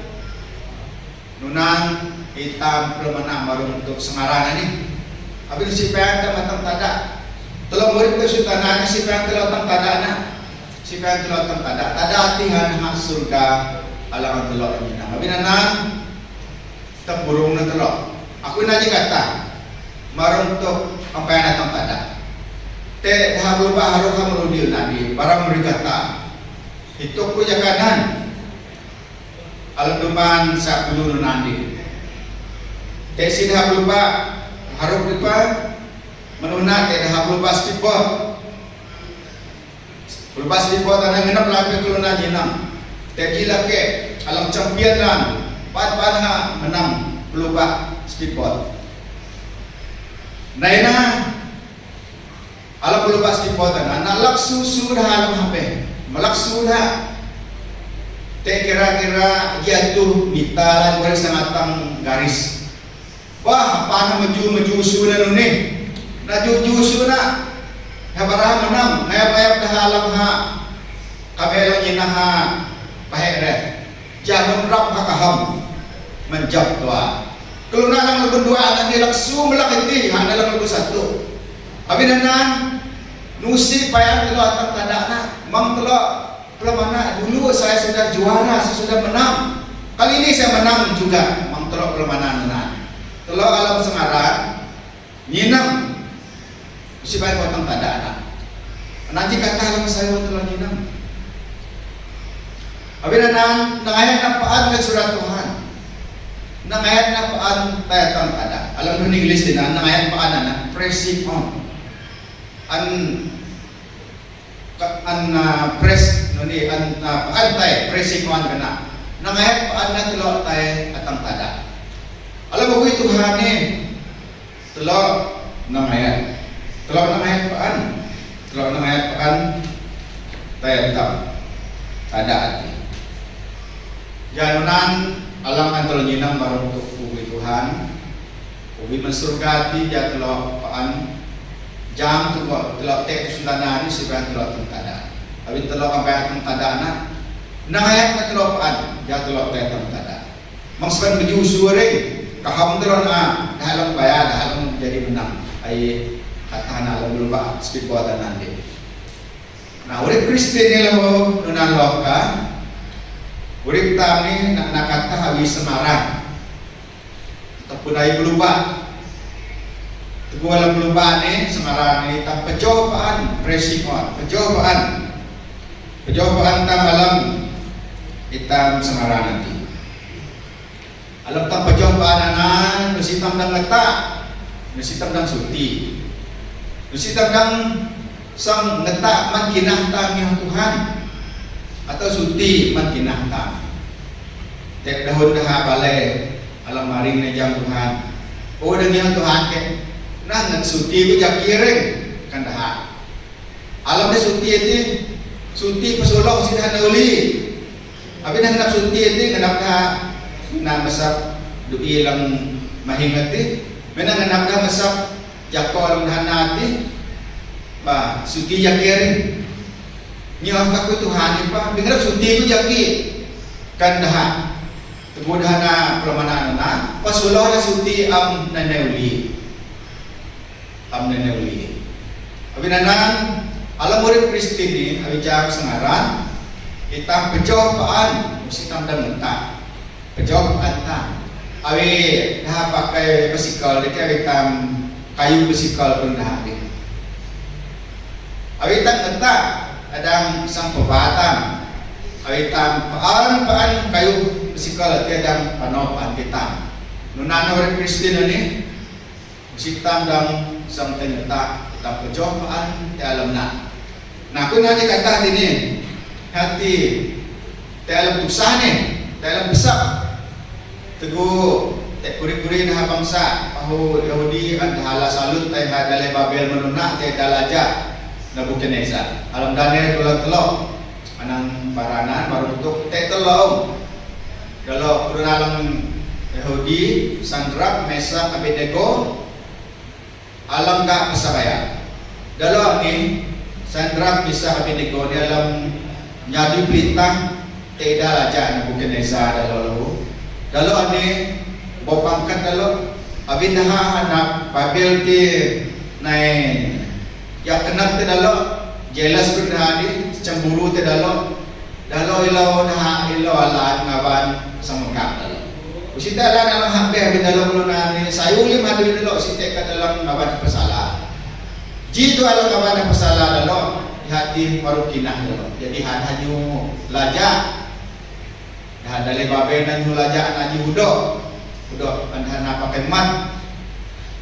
nunan hitam belum menang baru untuk sengaran ini. Abis si peang matang tada, telur murid itu sutananya si peang telur tang tada na, si peang telur tang tada. Tada tihan hak surga alangan telur ini. Abis nanan terburung na telur. Aku naji kata, marung untuk apa yang datang tada. Te dah berubah harus kamu rudil nabi. Barang murid kata, itu ku jakanan. Alam duman sa puluh nandi. Tesi dah lupa harap lupa menuna te dah lupa stipot. Lupa stipot tanah ngenap lapi keluna jinam. Te gila ke alam champion lan pat-patha menang lupa stipot. Naina alam lupa stipot tanah laksu sudah alam hape. Malak sudah te kira-kira jatuh mitalan boleh sangatang garis. Wah, apa maju sunan ni? Naju suna. Habara menang, ngayap dah alam ha. Kabela nyinaha pahere. Jangan rap hakaham menjab tua. Kalau nak lebih dua anak dia laksu melakiti, hanya lang lebih satu. Abinanan nusi payah telo atang tadana, mang telo pelemana dulu saya sudah juara, saya sudah menang. Kali ini saya menang juga. Mang telok pelemana menang. Telok alam sengaran, nyinam. Si baik potong tanda anak. Nanti kata alam saya telok nyinam. Abinanan nangayat napaan ke surat Tuhan. Nangayat napaan tayatang tada. Alam nun English din nangayat paan anak. pressing on. Press nuni paan tay pressing on kana. Nangayat paan na telo tay atang tada. Alam mo ko Tuhan ni telo nangayat. Telo nangayat paan. Telo nangayat paan tay atang tada ati. Janunan alam antol nyinang marang ubi Tuhan. Ubi mensurgati dia telo paan jam tu ko telo tek sundanani siban telo tada. Abi telo kampai teng tada na nangayat na telo paan dia telo tek teng tada. Mangspan meju suare kaham telo na dalam baya dalam jadi menang ai katana alam lupa speed buatan nanti. Nah, urip Kristen ni lo nunan loka. Urip tami nak nakata habis Semarang. Ataupun ai belupa. Teguh alam belupa ni Semarang ni tam pejobaan pressing on, pejobaan tam alam hitam Semarang nanti. Alam tam pejobaan anan mesti tam dang letak, mesti tam dang suti. Mesti tam dang sang ngetak man kinah tam yang Tuhan atau suti man kinah tam. Tek dahun dah balai alam maring na jam Tuhan. Oh dengan Tuhan ke nah ngan suti ku jak kiring kan dah. Alam dia suti itu suti pesolong sidah nauli. Abi dah nak suti itu kenap dah na masap dui lang mahingati. Menang kenap dah masap jakol hanati. Ba suti jak kiring. Nyam aku Tuhan ni pa bingrap suti ku jaki kan dah. Kemudahan permana na pasulau na suti am naneuli. Abi nanan alam murid Kristen ni abi jak sengaran kita pejobaan mesti tandang mentah. Pejobaan ta. Abi dah pakai basikal dekat abi tam kayu basikal pun dah abi. Abi tam mentah adang sang pebatan. Abi tam paan kayu basikal tiadang panopan kita. Nunan murid Kristen ni mesti tandang sampai letak kita pejobaan di alam nak. Nah, aku nanya kata ini hati di alam tusah ni, di alam besar. Teguh tek kuri-kuri dah bangsa, pahu Yahudi an hala salut tai hadale Babel menunak tai dalaja Nebukadnezar. Alam Daniel tolong anang baranan baru untuk tek tolong. Kalau alam Yahudi Sandrak, Mesak, Abednego alam gak pesabaya. Dalam ni Sandrak bisa Abednego di alam nyadi pelitang tidak aja Nebukadnezar dalam dalam ni bawa pangkat dalam abindah anak Babel di naik ya kenal te dalam jelas benda ni cemburu te dalam ilau dah ilau alat ngaban samengkap dalam. Usita dalam hampir di dalam lunan ni sayulim ada di dalam usita kat dalam ngaban pesalah. Jitu alam ngaban pesalah dalam hati marukinah dalam. Jadi hanya lajak dah dari Babel dan lajak naji hudok andana pakai mat.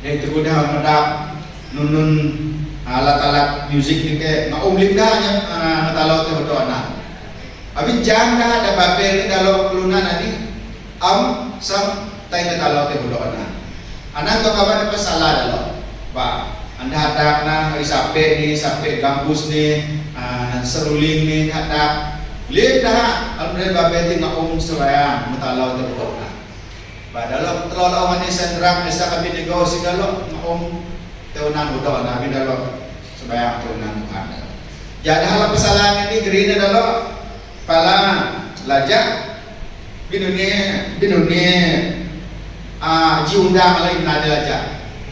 Dia itu dah medap nunun alat-alat musik ni ke ngaumlim dah yang ngatalau te hudok anak. Abi jam dah ada Babel ni dalam lunan ni sam tay ngatalau te hudok anak. Anak tu kawan apa salah dalam. Ba anda hadap na hari sampai ni sampai gambus ni seruling ni hadap lihat dah alhamdulillah Babel ti ngaum selayang ngatalau te hudok anak. Ba dalam telolawan ni Sandrak Mesak Abednego si dalam ngaum teunan hudok anak abi dalam sebayang teunan Tuhan. Jadi hal kesalahan ini gerina dalam pala lajak di dunia jiundang lain nada lajak.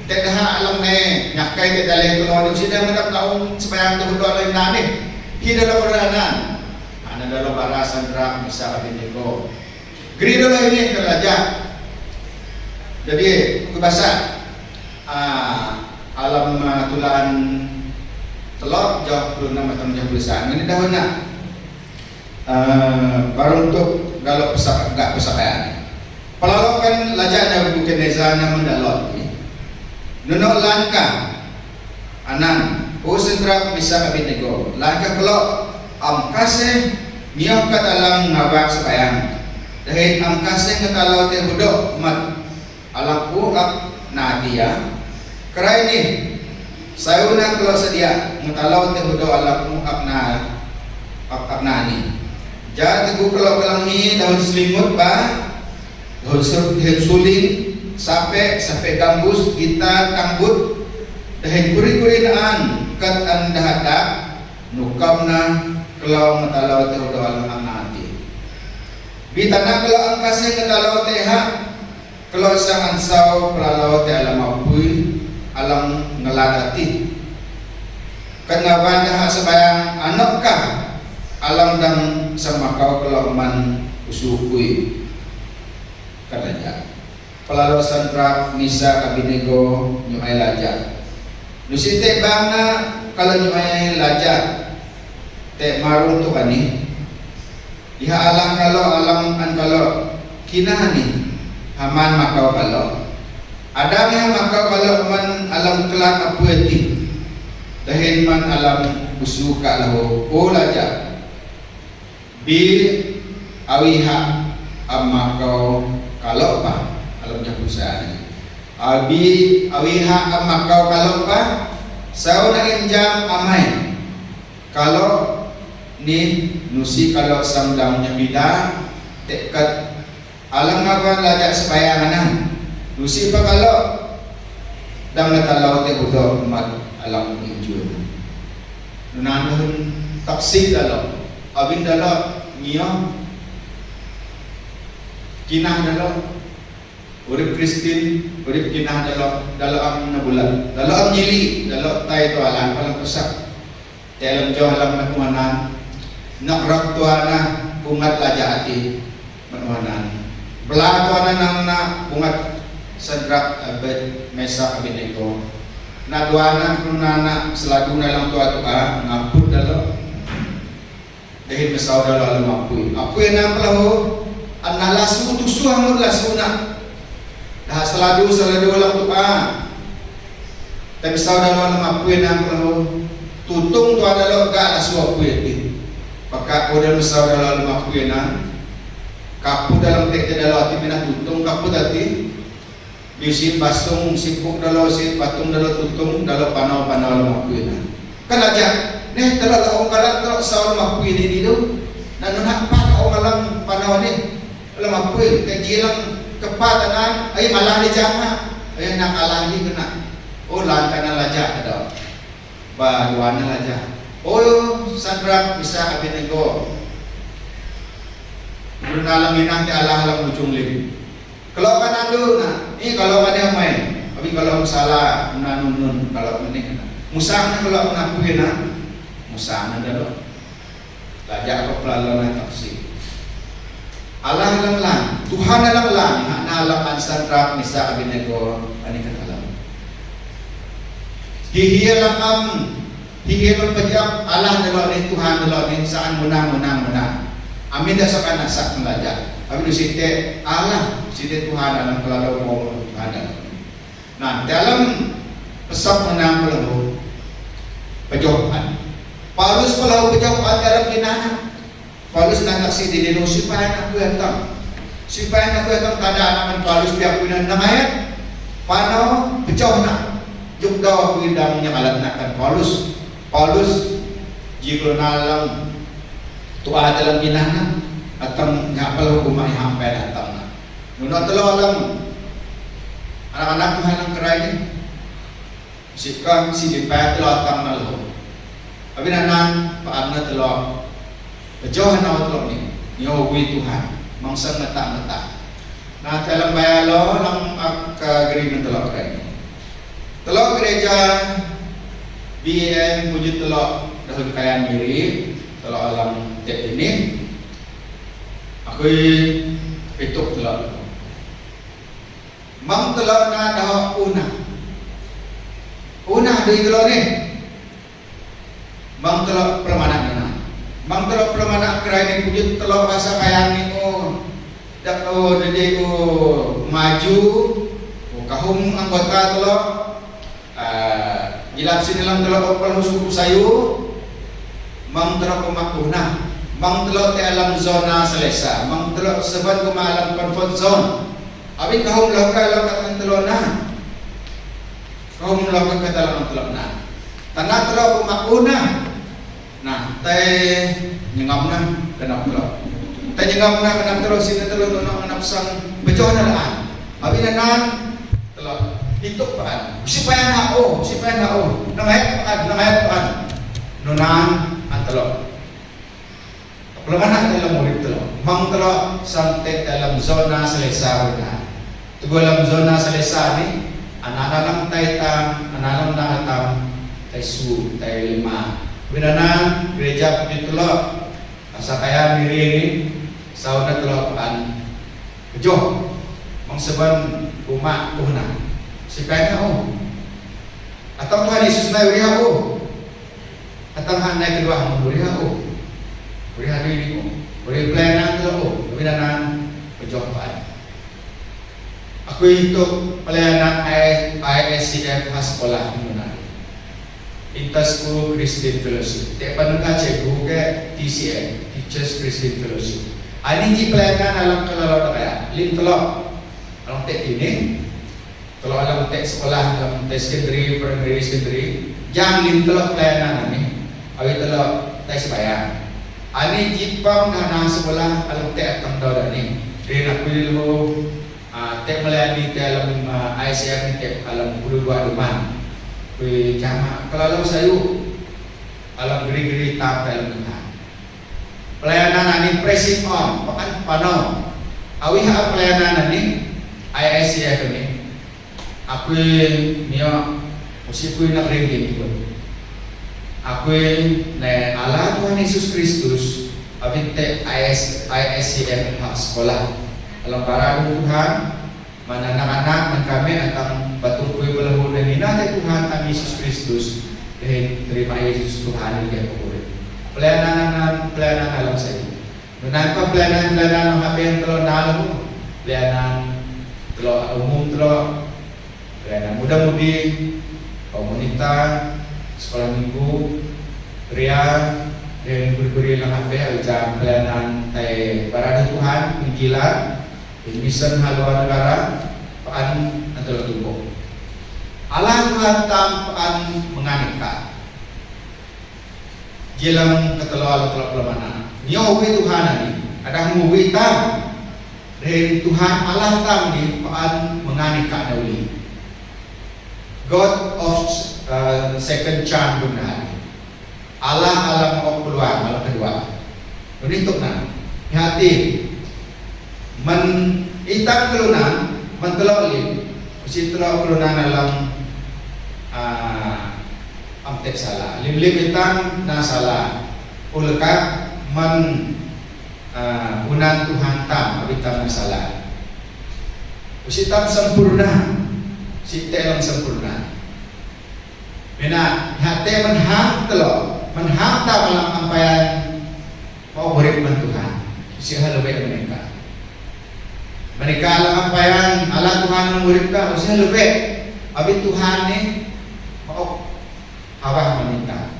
Tak dah alam ni nyakai tak dalih telur ni sudah mendapat kaum sebayang tu hudok lain nani. Kita dalam peranan. Ana dalam bara Sandrak Mesak Abednego. Gerina lah ini terlajak. Jadi kubasa alam tulan telur jauh 26 atau 30 ini dahulu nak baru untuk galak pesak enggak pesakaian. Pelalokan lajak Nebukadnezar yang mendalot ni nunuk langkah anan o Sadrak Mesak Abednego langkah kalau amkase niyo katalang ngabak sabayang dahil amkase ngatalaw te hudok mat alang uap na dia kerai ni sayuna kalau sedia ngatalaw te hudok alang uap na ni ja teguh kalau kalangi daun selimut ba daun suling sampai gambus kita tanggut dahil kuri-kurinaan kat anda hadap nukam na kalau ngatalaw te hudok alang nati bitana kalau angkase ngatalaw te ha kalau sang ansaw pralaw te alam apuy alam ngaladati kat ngabanda ha sabayang anak ka alam dang sama kau kalau man usukuy kadaja pelalo Sadrak Mesak Abednego nyuai laja nusite bangna kalau nyuai laja te marung tu kani iha alang kalau kinani haman makau kalau adanya makau kalau man alam kelak apueti dahil man alam usuka lahu o laja bi awiha amakau kalau pa alam jakusan abi awiha amakau kalau pa sauna injam amai kalau ni nusi kalau samdang nyabida tekat alam ngawan lajak sebayanganan nusi pa kalau dang natalaw te hudok mat alam injur nunanun taksik dalo abin dalo niyo kinah dalo urip Kristin urip kinah dalo am na bulan dalo am nyili dalo tay to alang palang pesak te alam jo alam na kumanan nakrak tuana bungat laja ati manuanan belah tuana nang na bungat Sadrak Mesak Abednego na duana kunana seladu na lang tua ngaput dalo dahil masaw dalo alam apuy na pala ho ang nalasu tusuhan mo lasuna dah seladu lang tua tapi masaw dalo alam apuy na pala ho tutung tua dalo ga lasu apuy din pagka o dalo masaw dalo alam apuy na kaput dalam tekte dalo ati minah tutung kaput ati bisi pasung sipuk dalo si patung dalo tutung dalo panau lamap kuina kan aja nih dalo laong kalat dalo saul makuin ini do nanun hakpa o malang panau ni lamap kuin kajilang kepatanan ay malah di jama ay nak alahi kena o lantana laja ada ba duana laja o Sadrak Mesak Abednego berunalang inang ti Allah alam ujung lim kalau kan ando nah ini kalau kan main tapi kalau salah nanun kalau ini musang kalau menakui na musang dalo lajak ko pelalaman taksi Allah lang lang Tuhan lang lang na alam Sadrak Mesak Abednego ani kan alam hihiya lang pajak Allah dalo ni Tuhan dalo ni saan munang amin dah sakan nasak melajak tapi di situ Allah situ Tuhan dalam pelalaw mo Tuhan nah dalam pesak menang pelahu pejohan Paulus pelahu pejohan dalam kinana Paulus nak taksi di dino supaya aku datang tada anaman Paulus biak punan nang ayat panau pejoh nak juk daw aku indamnya alat nakan Paulus jika nalang tua dalam kinana atang ngapal hukumai hampai datang na nuna telo alam anak-anak Tuhan ang kerai ni sikang si dipat telo atang na lo abi nanan paan na telo pejohan na telo ni niyowi Tuhan mangsang mata na dalam bayalo lang agri ng telo kerai ni telo gereja BM puji telo dahun kayan mirip telo alam tek ini aku ituk telak mang telak na dah una dari telak ni mang telak permana kerai ni puji telak bahasa kaya ni dak jadi maju kahum anggota telak Gilap sinilang telo pala suku sayu, mang telo kumakuna, mang telo te alam zona selesa, mang telo seban kumalam comfort zone. Abi kahum lakukan alam katan telo na, kahum lakukan kata alam telo na. Tanah telo kumakuna, nah teh nyengam na kenap telo, teh nyengam na kenap telo sini telo nonong nafsang bejo na laan. Abi nanan telo hituk paan, supaya nao, nangayat paan, nunan antelo. Pelemahan dalam murid telo, mang telo sampai dalam zona selesa na. Tugu dalam zona selesa ni, anak-anak taitang, anak-anak nangatang, taisu, tai lima. Binana gereja punya telo, asa kaya miri ini, sauna telo paan, kejoh, mang seban rumah puhna. Sipanya atau Tuhan Yesus naik uriha atau Han naik kedua uriha uriha ini uriha pelayanan tu pelayanan perjuangan. Aku itu pelayanan ISCF sekolah mana Interschool Christian Fellowship tak panungka cikgu ke TCF Teachers Christian Fellowship. Ini di pelayanan alam kalau kaya lim telok alam tek ini. Kalau alam tek sekolah, alam tek secondary, primary secondary, jam lim telok pelayanan ini, awi telok tek sebayang. Ani jipang dana sekolah alam tek atang daun ini. Dari nak pilih lo tek melayani tek alam ICF ni tek alam 22 rumah. Kui jama kalau sayu alam geri-geri tak alam Tuhan. Pelayanan ini pressing on, pakan panau. Awi hak pelayanan ini ICF ini. Aku niya usipui nak ringgit itu. Aku na ala Tuhan Yesus Kristus abinte ISCF sekolah. Alam para Tuhan mana anak-anak man kami atang batul kui belahu na ninate Tuhan ang Yesus Kristus dahil terima Yesus Tuhan yang pukul. Pelayanan alam saya. Menan pa pelayanan ng hapen telo nalo pelayanan telo umum telo pelayanan muda-mudi, komunitas, sekolah minggu, pria, dan guru-guru yang hampir jam pelayanan para Tuhan, penjilan, mison haluan negara, paan antara tubuh. Allah Tuhan paan menganika. Jelang keteluan mana? Nyawi Tuhan ini, ada muwi tam, dan Tuhan Allah tam di paan menganika nauli. God of second chance benar. Allah alam peluang, alam kedua. Unituk na hati men itang kelunan menteloli usi telok kelunan alam amtek salah lim itang na salah ulka men unan Tuhan tam abitang na salah usi tam sempurna si telang sempurna. Bina hati menhang telok, menhang tak malam ampayan mau urip man Tuhan. Si halebet mereka. Mereka alam ampayan ala Tuhan yang urip ka, si halebet. Abi Tuhan ni mau awah meminta.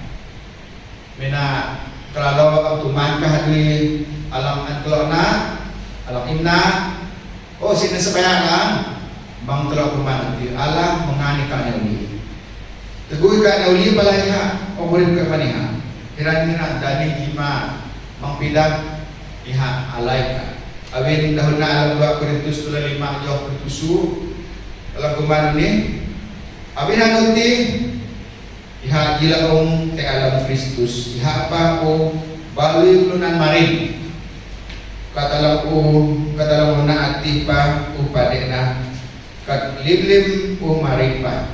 Bina kalau ang tuman ka di alam ankelona, alam imna, oh sini sebayang bang telok rumah nanti Allah menganikan uli. Teguh kan uli balaiha, umurip ke maniha. Kira-kira dani jima mangpidak iha alaika. Awin dahun na alam 2 Korintus 5 jauh bertusu dalam kuman ini. Awin anuti iha gila te alam Kristus. Iha apa balui lunan maring. Katalang na aktif pa upadena. Kat lim maripa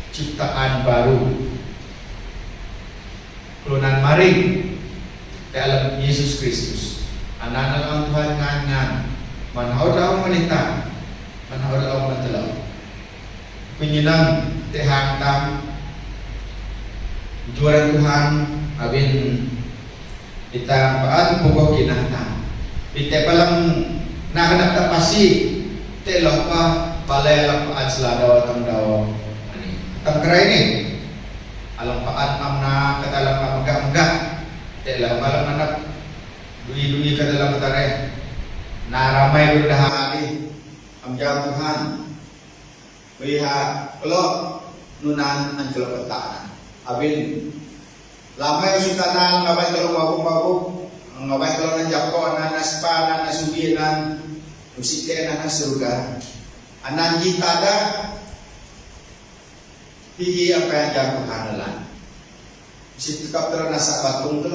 ciptaan baru kelunan maring te alam Yesus Kristus anak ang Tuhan ngan manhaw daw manita manhaw daw matelaw pinyilang te hangtam juara Tuhan abin kita paan pugo kinahta ite palang nakanap tapasi te lopa balay lang paan seladaw atang daw ani tangkara ini alang paat mamna kadalang na megah-megah telah malam anak dui-dui kadalang ketare na ramai berdahari amjam Tuhan wiha kalau nunan anjel petana abin lamai sutanan ngabay kalau mabuk-mabuk ngabay kalau nanjako naspa nasuginan usike na surga anan jitada higi apa yang jago hanalan si tegap terus nasa batung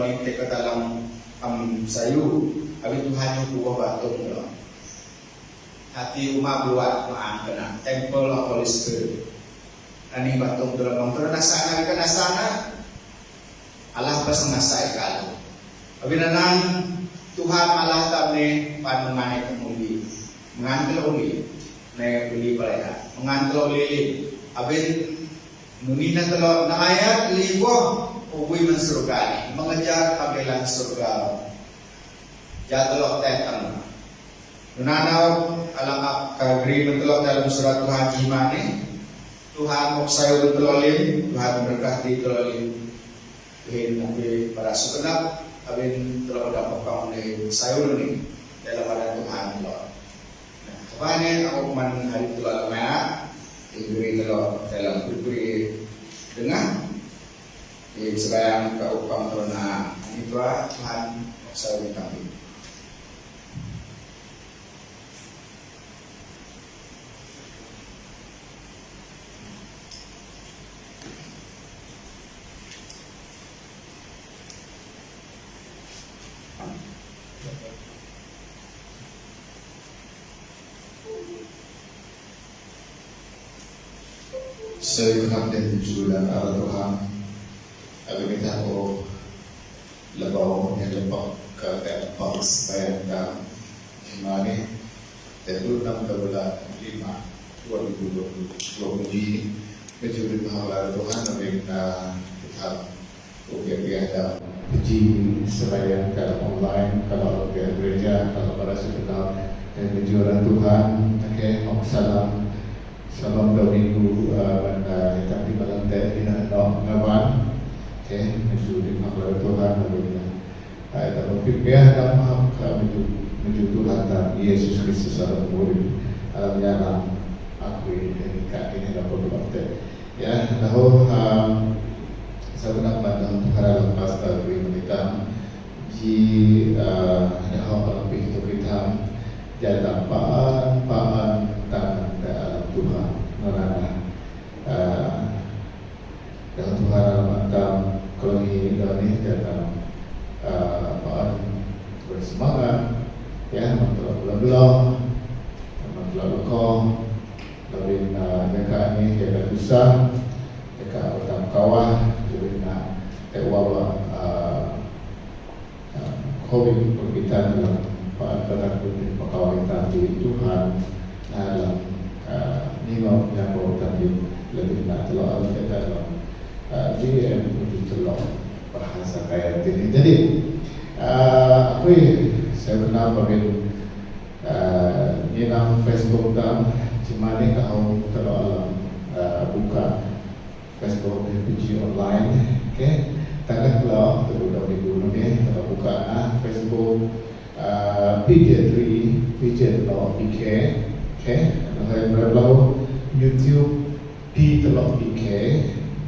ni teka dalam sayu abi Tuhan yung buah batung terus hati umat buat maang kena temple of Holy Spirit ani batung terus nasa nari ka nasana Allah pas nasa ikalo abi nanan Tuhan Allah tamne panunganay kemuli mengantel uli na uli pala mengantel uli abin nunina telo na ayat libo uwi man surgani mengejar pagailan surga jatelo tetang nunanaw alang agreement telo dalam surat Tuhan Jimani Tuhan moksayo telolim Tuhan berkati telolim in nabi para sukenap abin telo dapat kamu ni sayo ni dalam ada Tuhan lo Kapanya ako man hari itu alamaya iberi kalau dalam iberi dengan sebayang keupang terna itu Tuhan sawi kami. Saya berhati jualan arah Tuhan. Agar kita lebau yang lepak ke tempat supaya kita imani. Terus 6 bulan 5 2020 ini menjadi bahawa Tuhan agar kita biar puji supaya kalau online, kalau biar gereja, kalau para sekolah dan menjualan Tuhan. Okay, salam. Salam Domingo banda hitam di lantai di dalam ngawan, okay, menuju makhluk Tuhan begini. Kita berpikir dalam menuju Tuhan dan Yesus Kristus dalam murid dalam jalan aku ini dapat berbahagia. Ya, lalu saya nak dalam Tuhan pastor kita di dalam pintu kita jadi paan tangan dalam Tuhan mengenai dalam Tuhan dalam koloni ini dalam paan bersemangat ya mentelah belah mentelah lekong lebih mereka ini jaga susah mereka utang kawah lebih tewa COVID perbitan dalam paan terhadap pekawasan di Tuhan dalam nilai yang berarti lebih nak telur kita dalam dia untuk telur bahasa kaya ini. Jadi aku saya kenal bagian ni nama Facebook dan cuma ni kau telur buka Facebook puji online, okay? Tangan telur terbuka di gunung ni telur buka Facebook PJ3 PK, okay? Saya berlalu YouTube P3PK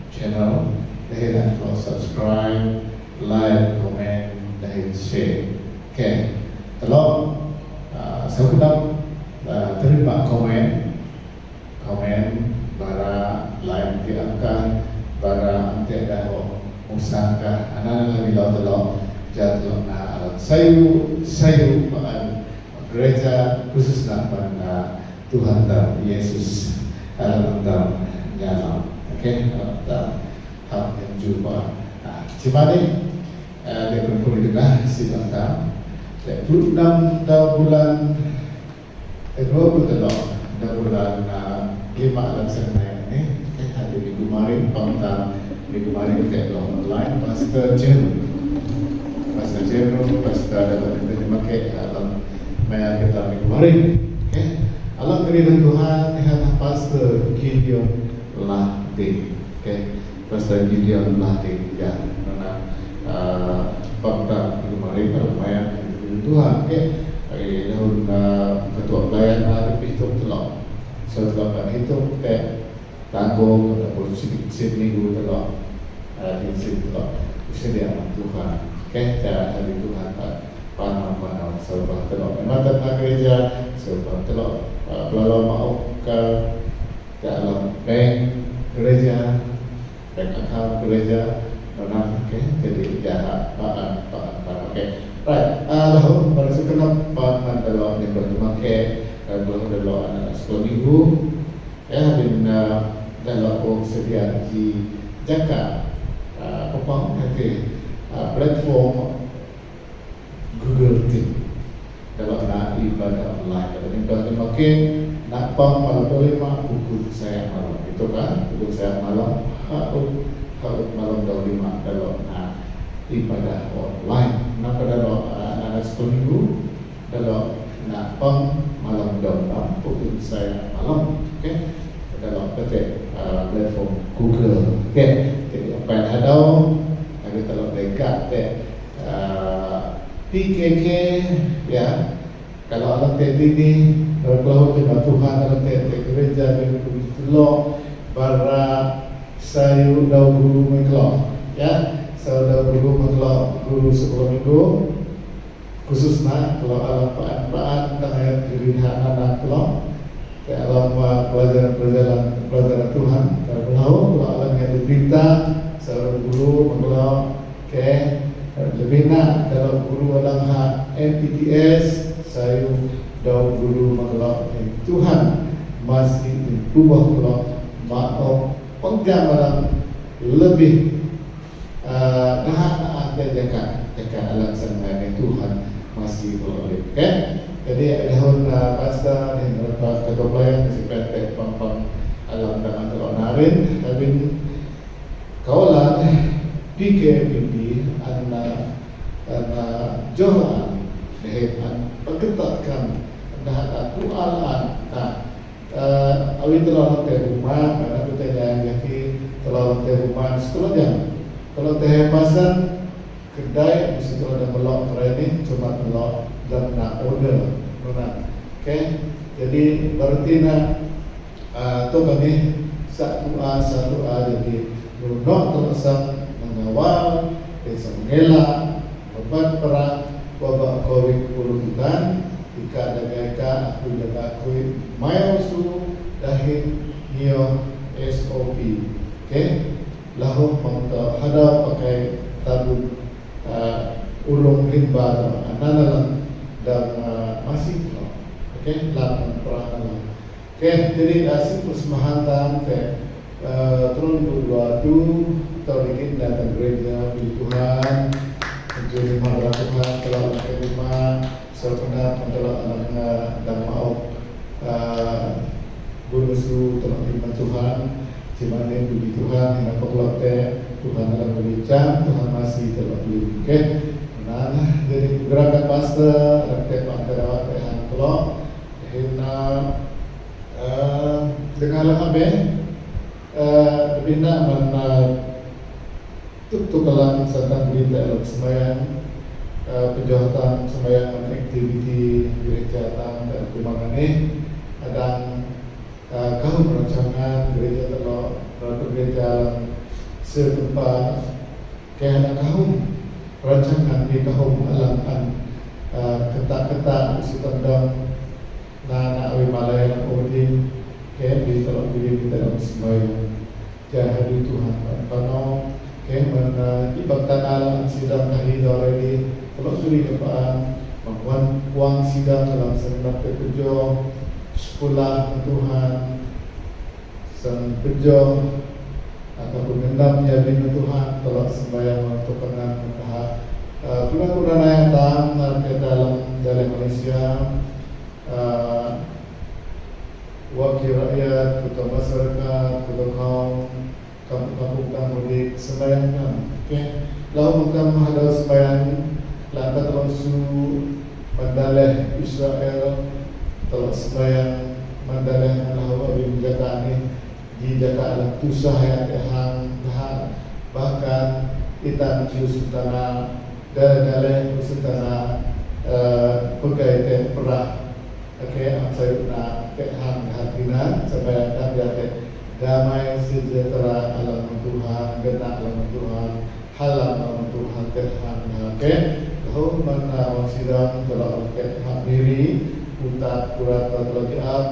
channel. Dahil nak subscribe, like, comment, dahil share. Okay. Kalau saya kenal terima komen bara like diangkat bara ante dah usahakan anak-anak bila telok jatuh na sayu pada gereja khusus pada Tuhan dan Yesus dalam nyala. Okay, dalam hal yang jumpa. Cuma ni dia berkumpul dengan si bangsa. 26 bulan 20 bulan 5 alam sana ini hari minggu kemarin minggu kemarin kita online Pastor Jero dapat diterima ke alam maya kita minggu kemarin. Okay, alam keridan Tuhan yang Pastor Gideon Latih. Okay, Pastor Gideon Latih ya, mana pakta kemarin lumayan Tuhan. Okay, daun ketua pelayan lebih hitung telok. Setelah hitung tanggung ataupun sedikit minggu telok, sedikit telok, sedia Tuhan. Okay, cara hari Tuhan panau sebab telok. Memang tentang gereja sebab telok belalau mau ke dalam bank gereja, bank account gereja, mana okay, jadi jahat pak. Okay, right. Lalu pada sekenap pak telok yang bermakai belum telok anak 10 minggu, ya bin telok sedia di Jakarta, popang nanti platform Google Team dalam nak ibadah online. Kalau ibadah makin nak pang malam boleh mak pukul saya malam itu kan pukul saya malam harus malam dah 5 dalam nak ibadah online. Nak dalam anak 10 minggu dalam nak pang malam dah pukul saya malam. Okay, dalam platform Google. Okay, jadi apa yang ada kalau dekat PKK ya, kalau alam ini berkelau dengan Tuhan alam gereja dengan lo bara sayu dau guru mengkelau ya, sayu dau guru mengkelau guru 10 minggu khususnya kalau alam paan tengah diri anak kelau ya, alam pelajaran Tuhan kalau alam yang diberita sayu guru mengkelau ke lebih nak kalau guru alang MPTS saya daun guru mengelak Tuhan masih berubah kalau maaf pegang alang lebih nak jaga alang senang Tuhan masih boleh. Okay, jadi tahun pasca yang berpas ketua pelayan si PT pampang alam dengan telok narin tapi kaulah PKPD anak johan dengan perketatkan dah tualan. Awi telah ke rumah karena kita yang yaki telah ke rumah sekolah jam. Kalau teh pasan kedai mesti telah ada melok training cuma melok dan nak order, mana? Okay, jadi berarti nak tu kami satu A jadi nak terusang mengawal, bisa mengelak, membuat perang, wabak COVID puluhan, jika ada mereka, aku jaga aku, mayosu, dahin, nio, SOP, okay? Lalu mengta hadap pakai tabung ulung rimba, anak-anak dan masih, okay? Lapan perang, okay? Jadi asing persembahan dan terus berdua atau dikit datang gereja puji Tuhan mencuri marah Tuhan telah ke rumah sepenuhnya telah anaknya dan mau berusaha telah terima Tuhan cimane puji Tuhan yang apa kelate Tuhan dalam berbicara Tuhan masih telah beli okay? Nah jadi gerakan pastor raktek antara Tuhan kelok hina dengan lengkapnya bina mana tukalan serta berita elok sembahyang penjahatan sembahyang aktiviti gereja dan kumangan ini ada kaum rancangan gereja telok gereja setempat kehana kaum rancangan di kaum alamkan ketak-ketak sistem na awi malaya odin ke di telok diri kita dalam sembahyang jahadi Tuhan pano ke mana ibatan alam sidang kahida ready telok diri depan membuat uang sidang dalam sendak kejo sekolah Tuhan sang kejo ataupun gendam jadi Tuhan telok sembahyang untuk kenang tahap kurang-kurang yang datang ke dalam Malaysia wakil rakyat, ketua masyarakat, ketua kaum, kampung-kampung dan mudik sembahyangkan. Okay, lalu kita menghadap sembahyang, lantas langsung mendalih Israel telah sembahyang mandaleh lahu abim jaka ni di jaka alam tusah yang hang bahkan itan ciu sutana daleh sutana pegai temperah ang sayur na hang hatinan sampai ada damai sejahtera alam Tuhan, genak alam Tuhan, halam alam Tuhan terhang lahu mana sidang telah hak diri utat kurat telah diap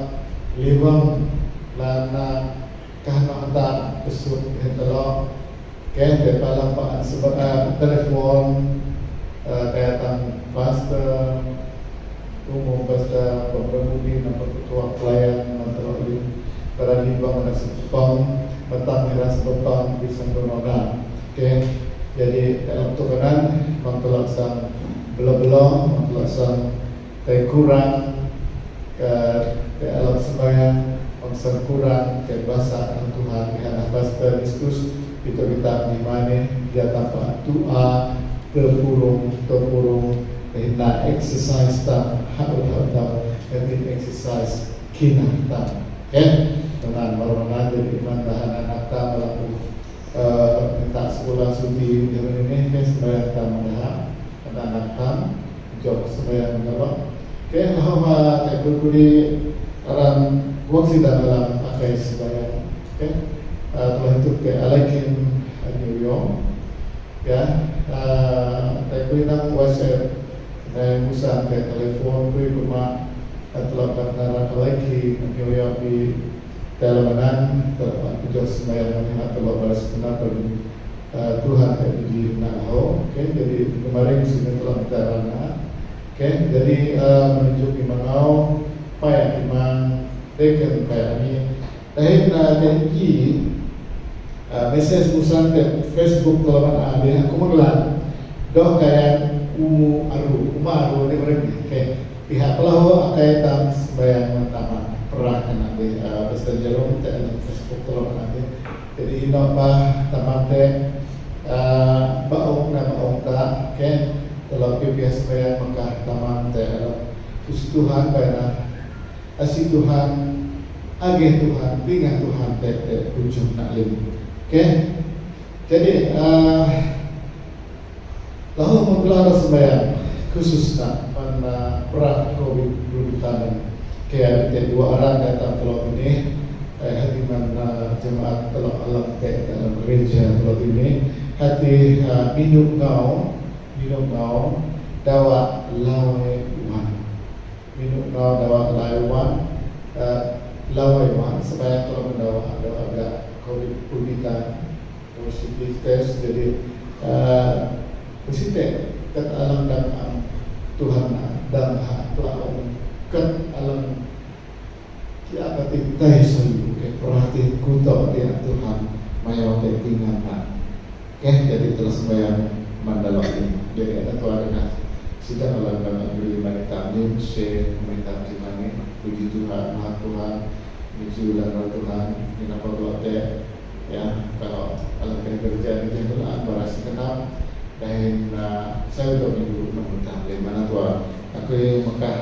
liwang lana kahna anta besuk telah depalang paan sebab telefon kaitan pastor umum pastor pembangunan nampak ketua pelayan antara para limbang dan sepotong petang merah sepotong bisa bernoda. Jadi dalam tukaran mantulasan belum mantulasan kurang ke dalam sembahyang mangsa kurang ke bahasa Tuhan yang atas Kristus kita dimana dia tanpa doa terpurung hina exercise tak hal-hal yang exercise kina tak dengan merongan jadi iman tahanan akta melakukan minta sekolah suci dengan ini sembahyang tak mendah anak job sembahyang mendapat bahwa teknologi alam buat sidang dalam akai sembahyang telah itu alakin New York teknologi nang WhatsApp dan usaha telepon rumah telah bertara lagi New York di dalaman telah kerja sembahyang melihat telah balas benar Tuhan di Naho. Jadi kemarin sini telah bertara. Jadi menunjuk imangau payah imang teken payah ini. Dahil tenki message usan ke Facebook telah ada aku mengelan doh kayak aru ni mereka pihak pelahu akai tam sembahyang taman perah kena di Pastor Jerome dalam Facebook telah ada. Jadi ino bah taman te baong tak telah biasa sembahyang maka taman te Tuhan bayar asih Tuhan agih Tuhan pingan Tuhan te ujung nak lim. Jadi lalu menggelar sembahyang khususnya pada perang COVID-19 kayak dua orang datang telah ini hati mana jemaat telah alam dalam gereja telah ini hati minum ngau dawa lawan minum ngau dawa lawan supaya telah mendawa agak COVID-19 positif test jadi mesti kat alam dan Tuhan dan Tuhan kat alam kita tintai sayu ke perhati kuto dia Tuhan mayaw te tingan jadi terus sembahyang mandala ini jadi ada Tuhan dengan sidang alam dan beri mereka nim se mereka di mana puji Tuhan maha Tuhan puji ulang Tuhan kenapa te ya kalau alam kerja ini adalah barasi kenal dan saya sudah minggu memutar di mana tua aku yang Mekah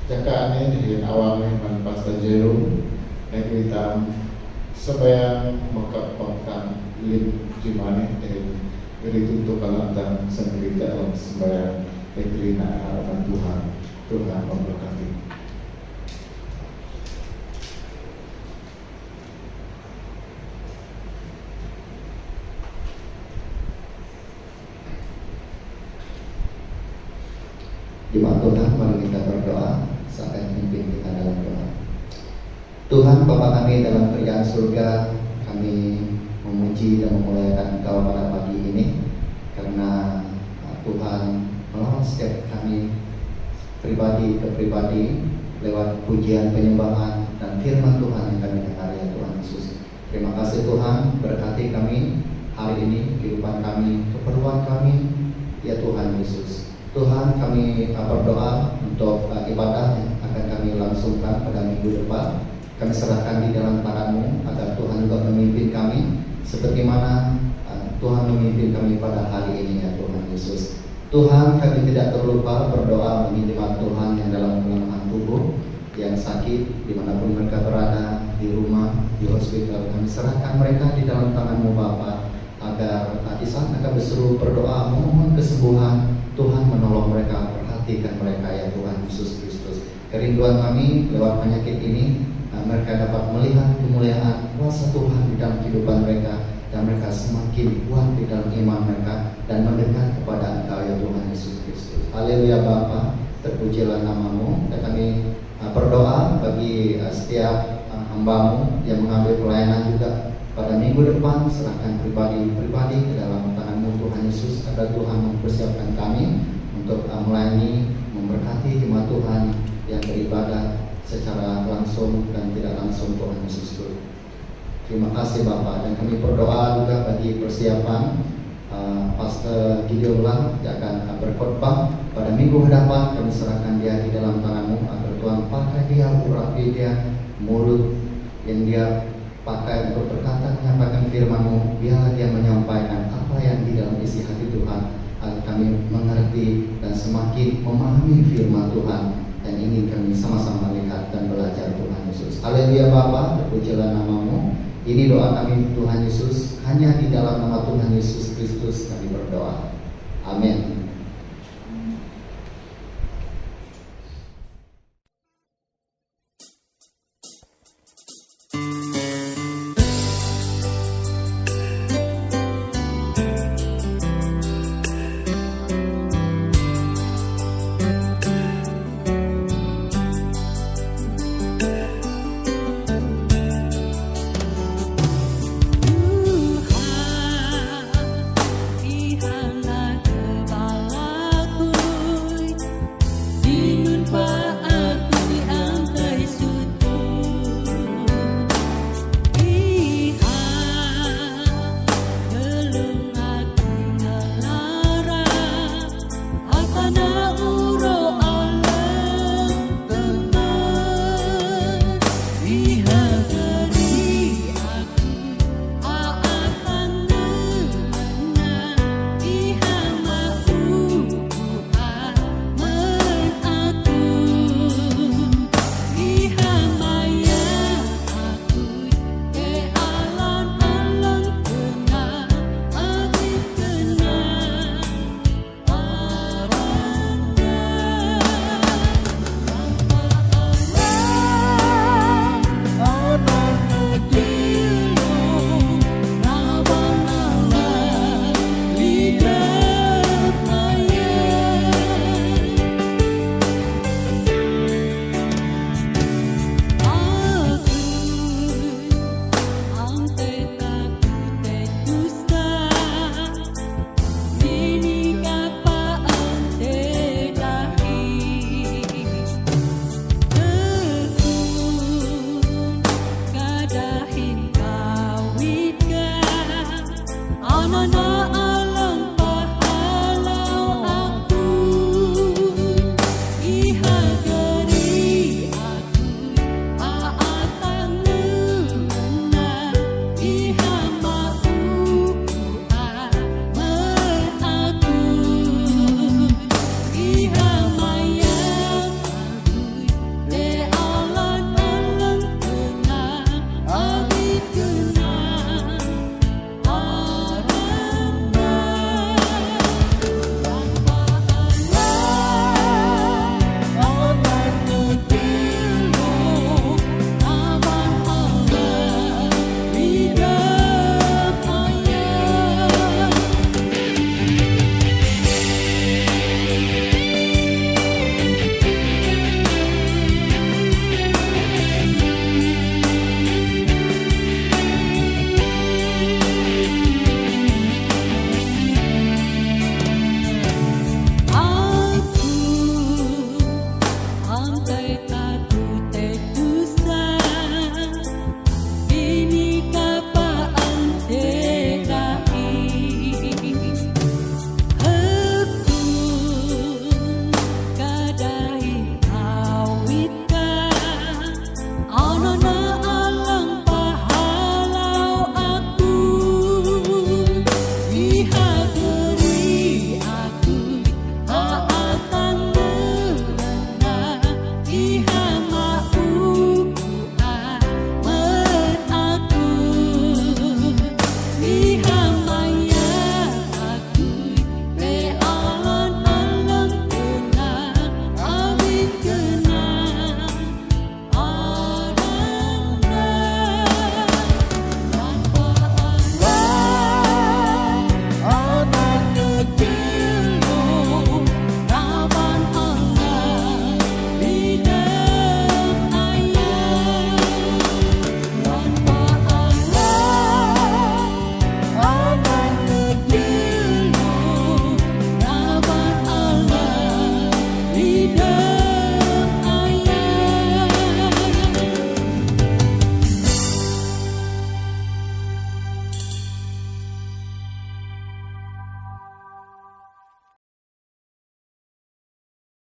jaka ini di awalnya man Pastor Jerome dan kita sebayang Mekah pangkang lim jimane dan dari tutup kalantang sendiri dalam sembahyang berterima harapan Tuhan memberkati. Jemaat Tuhan, mari kita berdoa. Saya akan memimpin kita dalam doa. Tuhan Bapa kami dalam kerjaan surga, kami memuji dan memuliakan Engkau pada pagi ini karena Tuhan menolong setiap kami pribadi ke pribadi lewat pujian penyembahan dan firman Tuhan yang kami dengar ya Tuhan Yesus. Terima kasih Tuhan, berkati kami hari ini, kehidupan kami, keperluan kami ya Tuhan Yesus. Tuhan kami berdoa untuk ibadah yang akan kami langsungkan pada minggu depan. Kami serahkan di dalam tangan-Mu agar Tuhan juga memimpin kami seperti mana Tuhan memimpin kami pada hari ini ya Tuhan Yesus. Tuhan kami tidak terlupa berdoa bagi jemaat Tuhan yang dalam kelemahan tubuh. yang sakit, dimanapun mereka berada, di rumah, di hospital, kami serahkan mereka di dalam tangan-Mu Bapa, agar di saat mereka berseru berdoa memohon kesembuhan, Tuhan menolong mereka, perhatikan mereka ya Tuhan Yesus Kristus. Kerinduan kami lewat penyakit ini, mereka dapat melihat kemuliaan kuasa Tuhan di dalam kehidupan mereka, dan mereka semakin kuat di dalam iman mereka dan mendekat kepada Engkau ya Tuhan Yesus Kristus. Haleluya Bapa, terpujilah nama-Mu. Dan kami berdoa bagi setiap hamba-Mu yang mengambil pelayanan juga pada minggu depan, serahkan pribadi-pribadi ke dalam tangan-Mu Tuhan Yesus, agar Tuhan mempersiapkan kami untuk melayani, memberkati jemaat Tuhan yang beribadah secara langsung dan tidak langsung Tuhan Yesus. Terima kasih Bapak, dan kami berdoa juga bagi persiapan Pastor Gideon Lang yang akan berkhotbah pada minggu hadapan. Kami serahkan dia di dalam tangan-Mu, agar Tuhan pakai dia, urapi dia, mulut yang dia pakai untuk berkata, menyampaikan firman-Mu. Biarlah dia menyampaikan apa yang di dalam isi hati Tuhan, agar kami mengerti dan semakin memahami firman Tuhan, dan ingin kami sama-sama lihat dan belajar Tuhan Yesus. Haleluya Bapa, terpujilah nama-Mu. Ini doa kami Tuhan Yesus, hanya di dalam nama Tuhan Yesus Kristus kami berdoa. Amin.